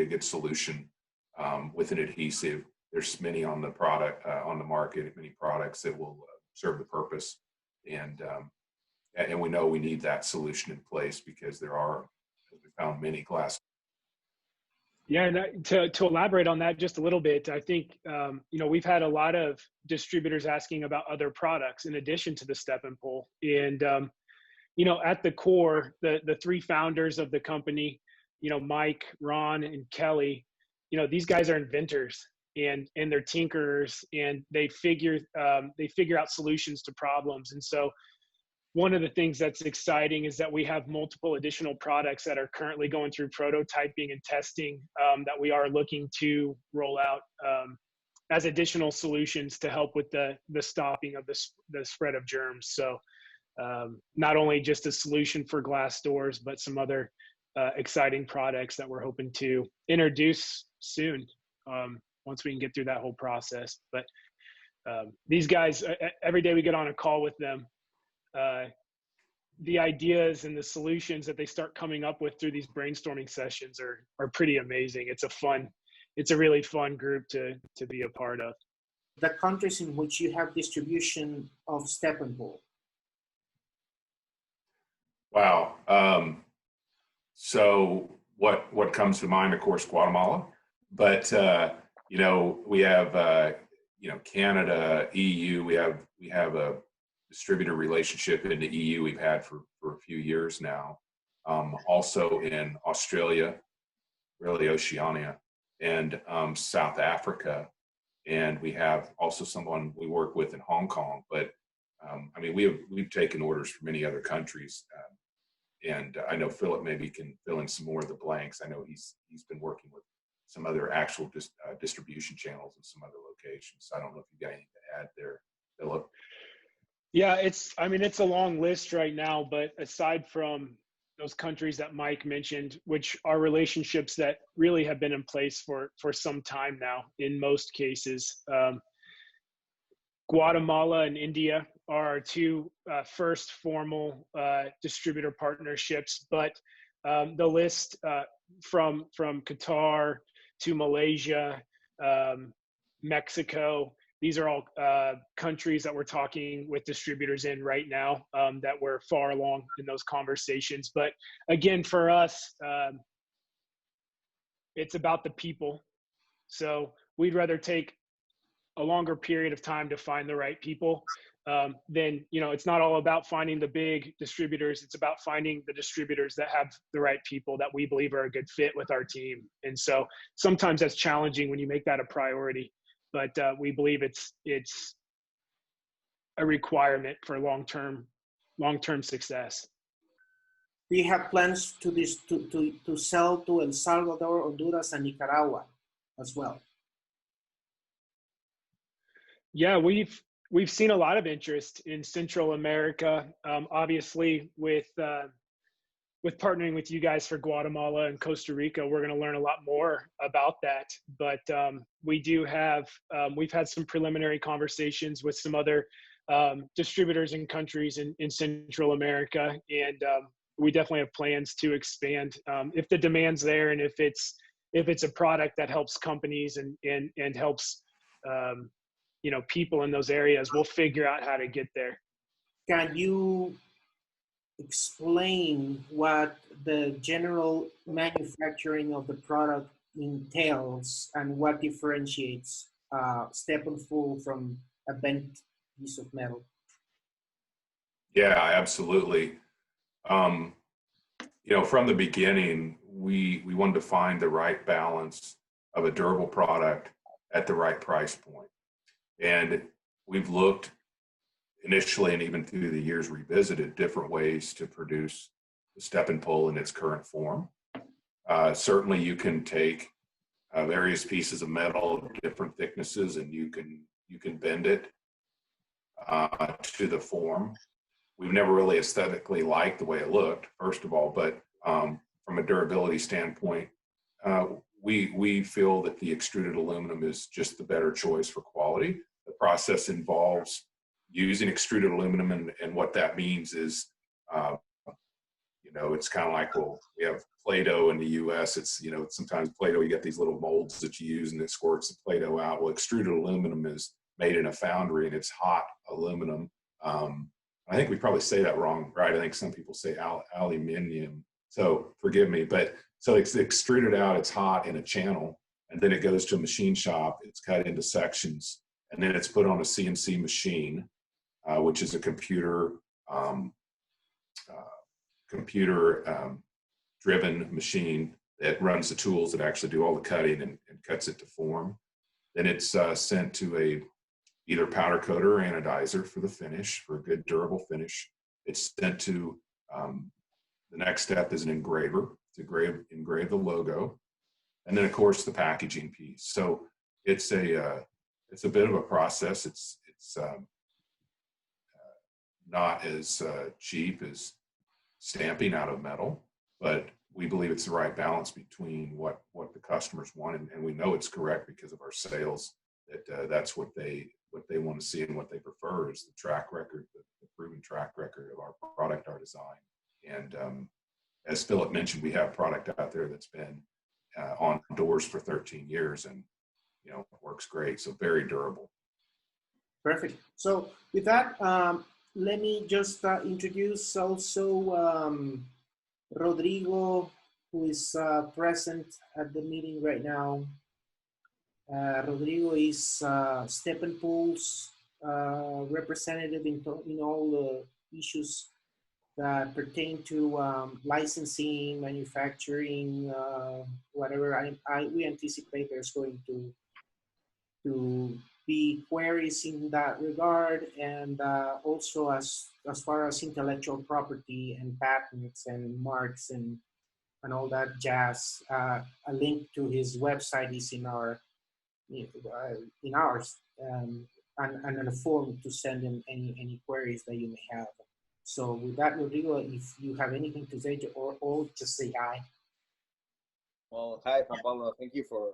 a good solution with an adhesive. There's many on the market, many products that will serve the purpose, and we know we need that solution in place because there are, as we found, many glass. Yeah, and to elaborate on that just a little bit, I think we've had a lot of distributors asking about other products in addition to the step-and-pull, and at the core, the three founders of the company, Mike, Ron, and Kelly, these guys are inventors and they're tinkerers, and they figure out solutions to problems. And so one of the things that's exciting is that we have multiple additional products that are currently going through prototyping and testing that we are looking to roll out as additional solutions to help with the stopping of the spread of germs. So not only just a solution for glass doors, but some other exciting products that we're hoping to introduce soon once we can get through that whole process. But these guys, every day we get on a call with them, the ideas and the solutions that they start coming up with through these brainstorming sessions are pretty amazing. It's a really fun group to be a part of. The countries in which you have distribution of step-and-pull. Wow. So what comes to mind, of course, Guatemala, but we have Canada, EU. We have a distributor relationship in the EU we've had for a few years now. Also in Australia, really Oceania, and South Africa, and we have also someone we work with in Hong Kong. But we've taken orders from many other countries, and I know Philip maybe can fill in some more of the blanks. I know he's been working with some other actual distribution channels in some other locations. I don't know if you got anything to add there, Philip. Yeah, it's a long list right now, but aside from those countries that Mike mentioned, which are relationships that really have been in place for some time now in most cases, Guatemala and India are our two first formal distributor partnerships, but the list from Qatar to Malaysia, Mexico, these are all countries that we're talking with distributors in right now, that we're far along in those conversations. But again, for us, it's about the people. So we'd rather take a longer period of time to find the right people, then, you know, it's not all about finding the big distributors. It's about finding the distributors that have the right people that we believe are a good fit with our team. And so sometimes that's challenging when you make that a priority, but we believe it's a requirement for long-term success. Do you have plans to sell to El Salvador, Honduras, and Nicaragua as well? Yeah, we've seen a lot of interest in Central America. Obviously, with partnering with you guys for Guatemala and Costa Rica, we're going to learn a lot more about that. But we do have we've had some preliminary conversations with some other distributors and countries in Central America, and we definitely have plans to expand if the demand's there, and if it's a product that helps companies and helps you know, people in those areas. We'll figure out how to get there. Can you explain what the general manufacturing of the product entails and what differentiates StepNpull from a bent piece of metal? Yeah, absolutely. You know, from the beginning, we wanted to find the right balance of a durable product at the right price point. And we've looked initially, and even through the years, revisited different ways to produce the StepNpull in its current form. Certainly, you can take various pieces of metal of different thicknesses, and you can bend it to the form. We've never really aesthetically liked the way it looked, first of all, but from a durability standpoint, we feel that the extruded aluminum is just the better choice for quality. The process involves using extruded aluminum, and what that means is, you know, it's kind of like, well, we have Play-Doh in the U.S. It's, you know, sometimes Play-Doh, you get these little molds that you use and it squirts the Play-Doh out. Well, extruded aluminum is made in a foundry, and it's hot aluminum. I think we probably say that wrong, right? I think some people say aluminium. So forgive me, but so it's extruded out, it's hot in a channel, and then it goes to a machine shop, it's cut into sections, and then it's put on a CNC machine, which is a computer driven machine that runs the tools that actually do all the cutting and cuts it to form. Then it's sent to either powder coater or anodizer for the finish, for a good durable finish. It's sent to, the next step is an engraver to engrave the logo. And then of course the packaging piece. So it's a bit of a process. It's not as cheap as stamping out of metal, but we believe it's the right balance between what the customers want, and we know it's correct because of our sales, that that's what they want to see, and what they prefer is the track record, the proven track record of our product, our design. And as Philip mentioned, we have product out there that's been on doors for 13 years and, you know, works great. So very durable. Perfect. So with that, let me just introduce also Rodrigo, who is present at the meeting right now. Rodrigo is StepNpull's representative in all the issues that pertain to licensing, manufacturing, whatever. We anticipate there's going to be queries in that regard, and also as far as intellectual property and patents and marks and all that jazz. A link to his website is in ours, and a form to send him any queries that you may have. So with that, Rodrigo, if you have anything to say, or just say hi. Well, hi, Juan Pablo. Thank you for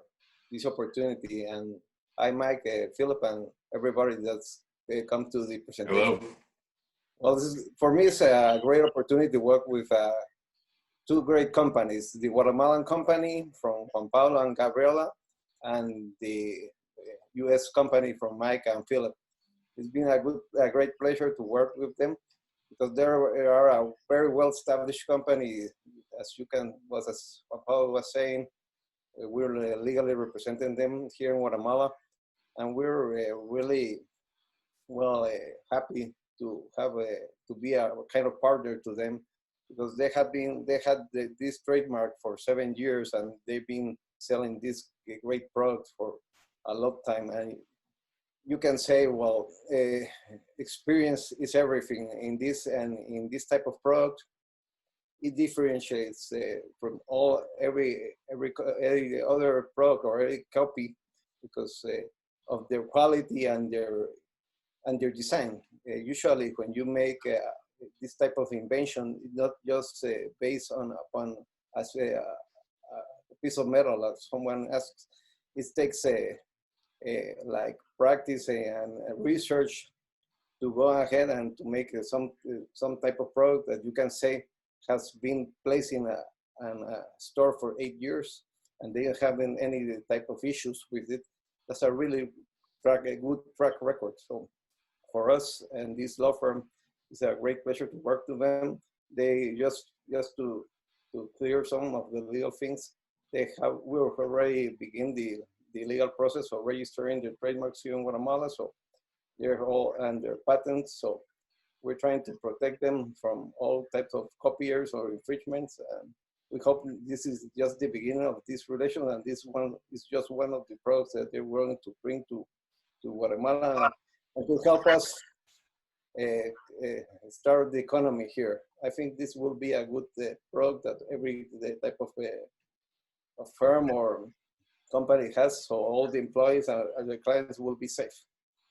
this opportunity. And hi, Mike, Philip, and everybody that's come to the presentation. Hello. Well, for me, it's a great opportunity to work with two great companies, the Guatemalan company from Juan Pablo and Gabriela, and the U.S. company from Mike and Philip. It's been a great pleasure to work with them, because they are a very well-established company. As Juan Pablo was saying, we're legally representing them here in Guatemala. and we're really happy to have to be a kind of partner to them, because they had this trademark for 7 years, and they've been selling this great product for a long time. And you can say, well, experience is everything in this, and in this type of product, it differentiates from every other product or any copy, because of their quality and their design. Usually, when you make this type of invention, it's not just based upon as a piece of metal, as someone asks. It takes like practice and research to go ahead and to make some type of product that you can say has been placed in a store for 8 years, and they don't have any type of issues with it. That's a really good track record. So for us and this law firm, it's a great pleasure to work with them. They just to clear some of the legal things, we're already begin the legal process of registering the trademarks here in Guatemala. So they're all under patents. So we're trying to protect them from all types of copiers or infringements. And we hope this is just the beginning of this relation, and this one is just one of the products that they're willing to bring to Guatemala and to help us start the economy here. I think this will be a good product that every type of firm or company has, so all the employees and the clients will be safe.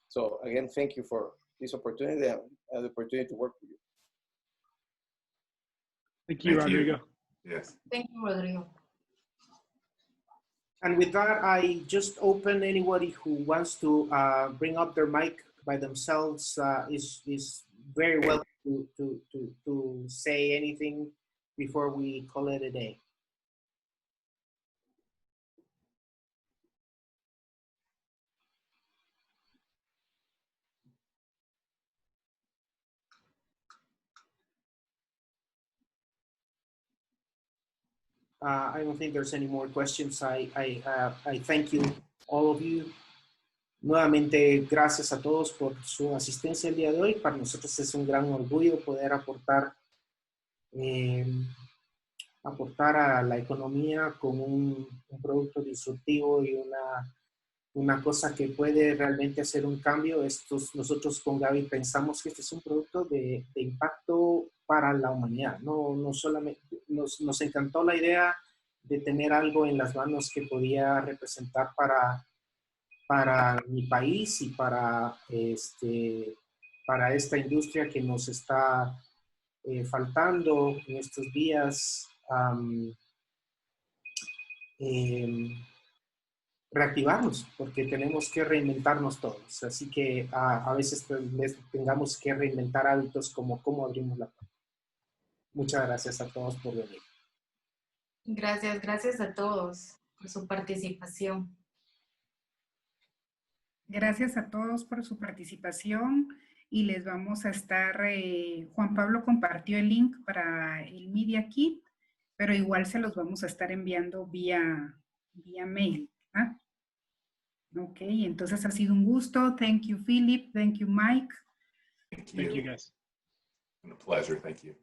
So again, thank you for this opportunity and the opportunity to work with you. Thank you, Rodrigo. Yes. Thank you, Rodrigo. And with that, I just open anybody who wants to bring up their mic by themselves is very welcome to say anything before we call it a day. I don't think there's any more questions. I thank you, all of you. Nuevamente, gracias a todos por su asistencia el día de hoy. Para nosotros es un gran orgullo poder aportar a la economía con un producto disruptivo y una cosa que puede realmente hacer un cambio. Nosotros con Gaby pensamos que este es un producto de impacto para la humanidad. No solamente nos encantó la idea de tener algo en las manos que podía representar para mi país y para esta industria que nos está faltando en estos días. Reactivarnos, porque tenemos que reinventarnos todos. Así que a veces tengamos que reinventar hábitos como cómo abrimos la puerta. Muchas gracias a todos por venir. Gracias a todos por su participación. Gracias a todos por su participación y les vamos a estar, Juan Pablo compartió el link para el Media Kit, pero igual se los vamos a estar enviando vía mail. ¿Ah? Ok, entonces ha sido un gusto. Thank you, Philip. Thank you, Mike. Thank you. Thank you, guys. It's been a pleasure. Thank you.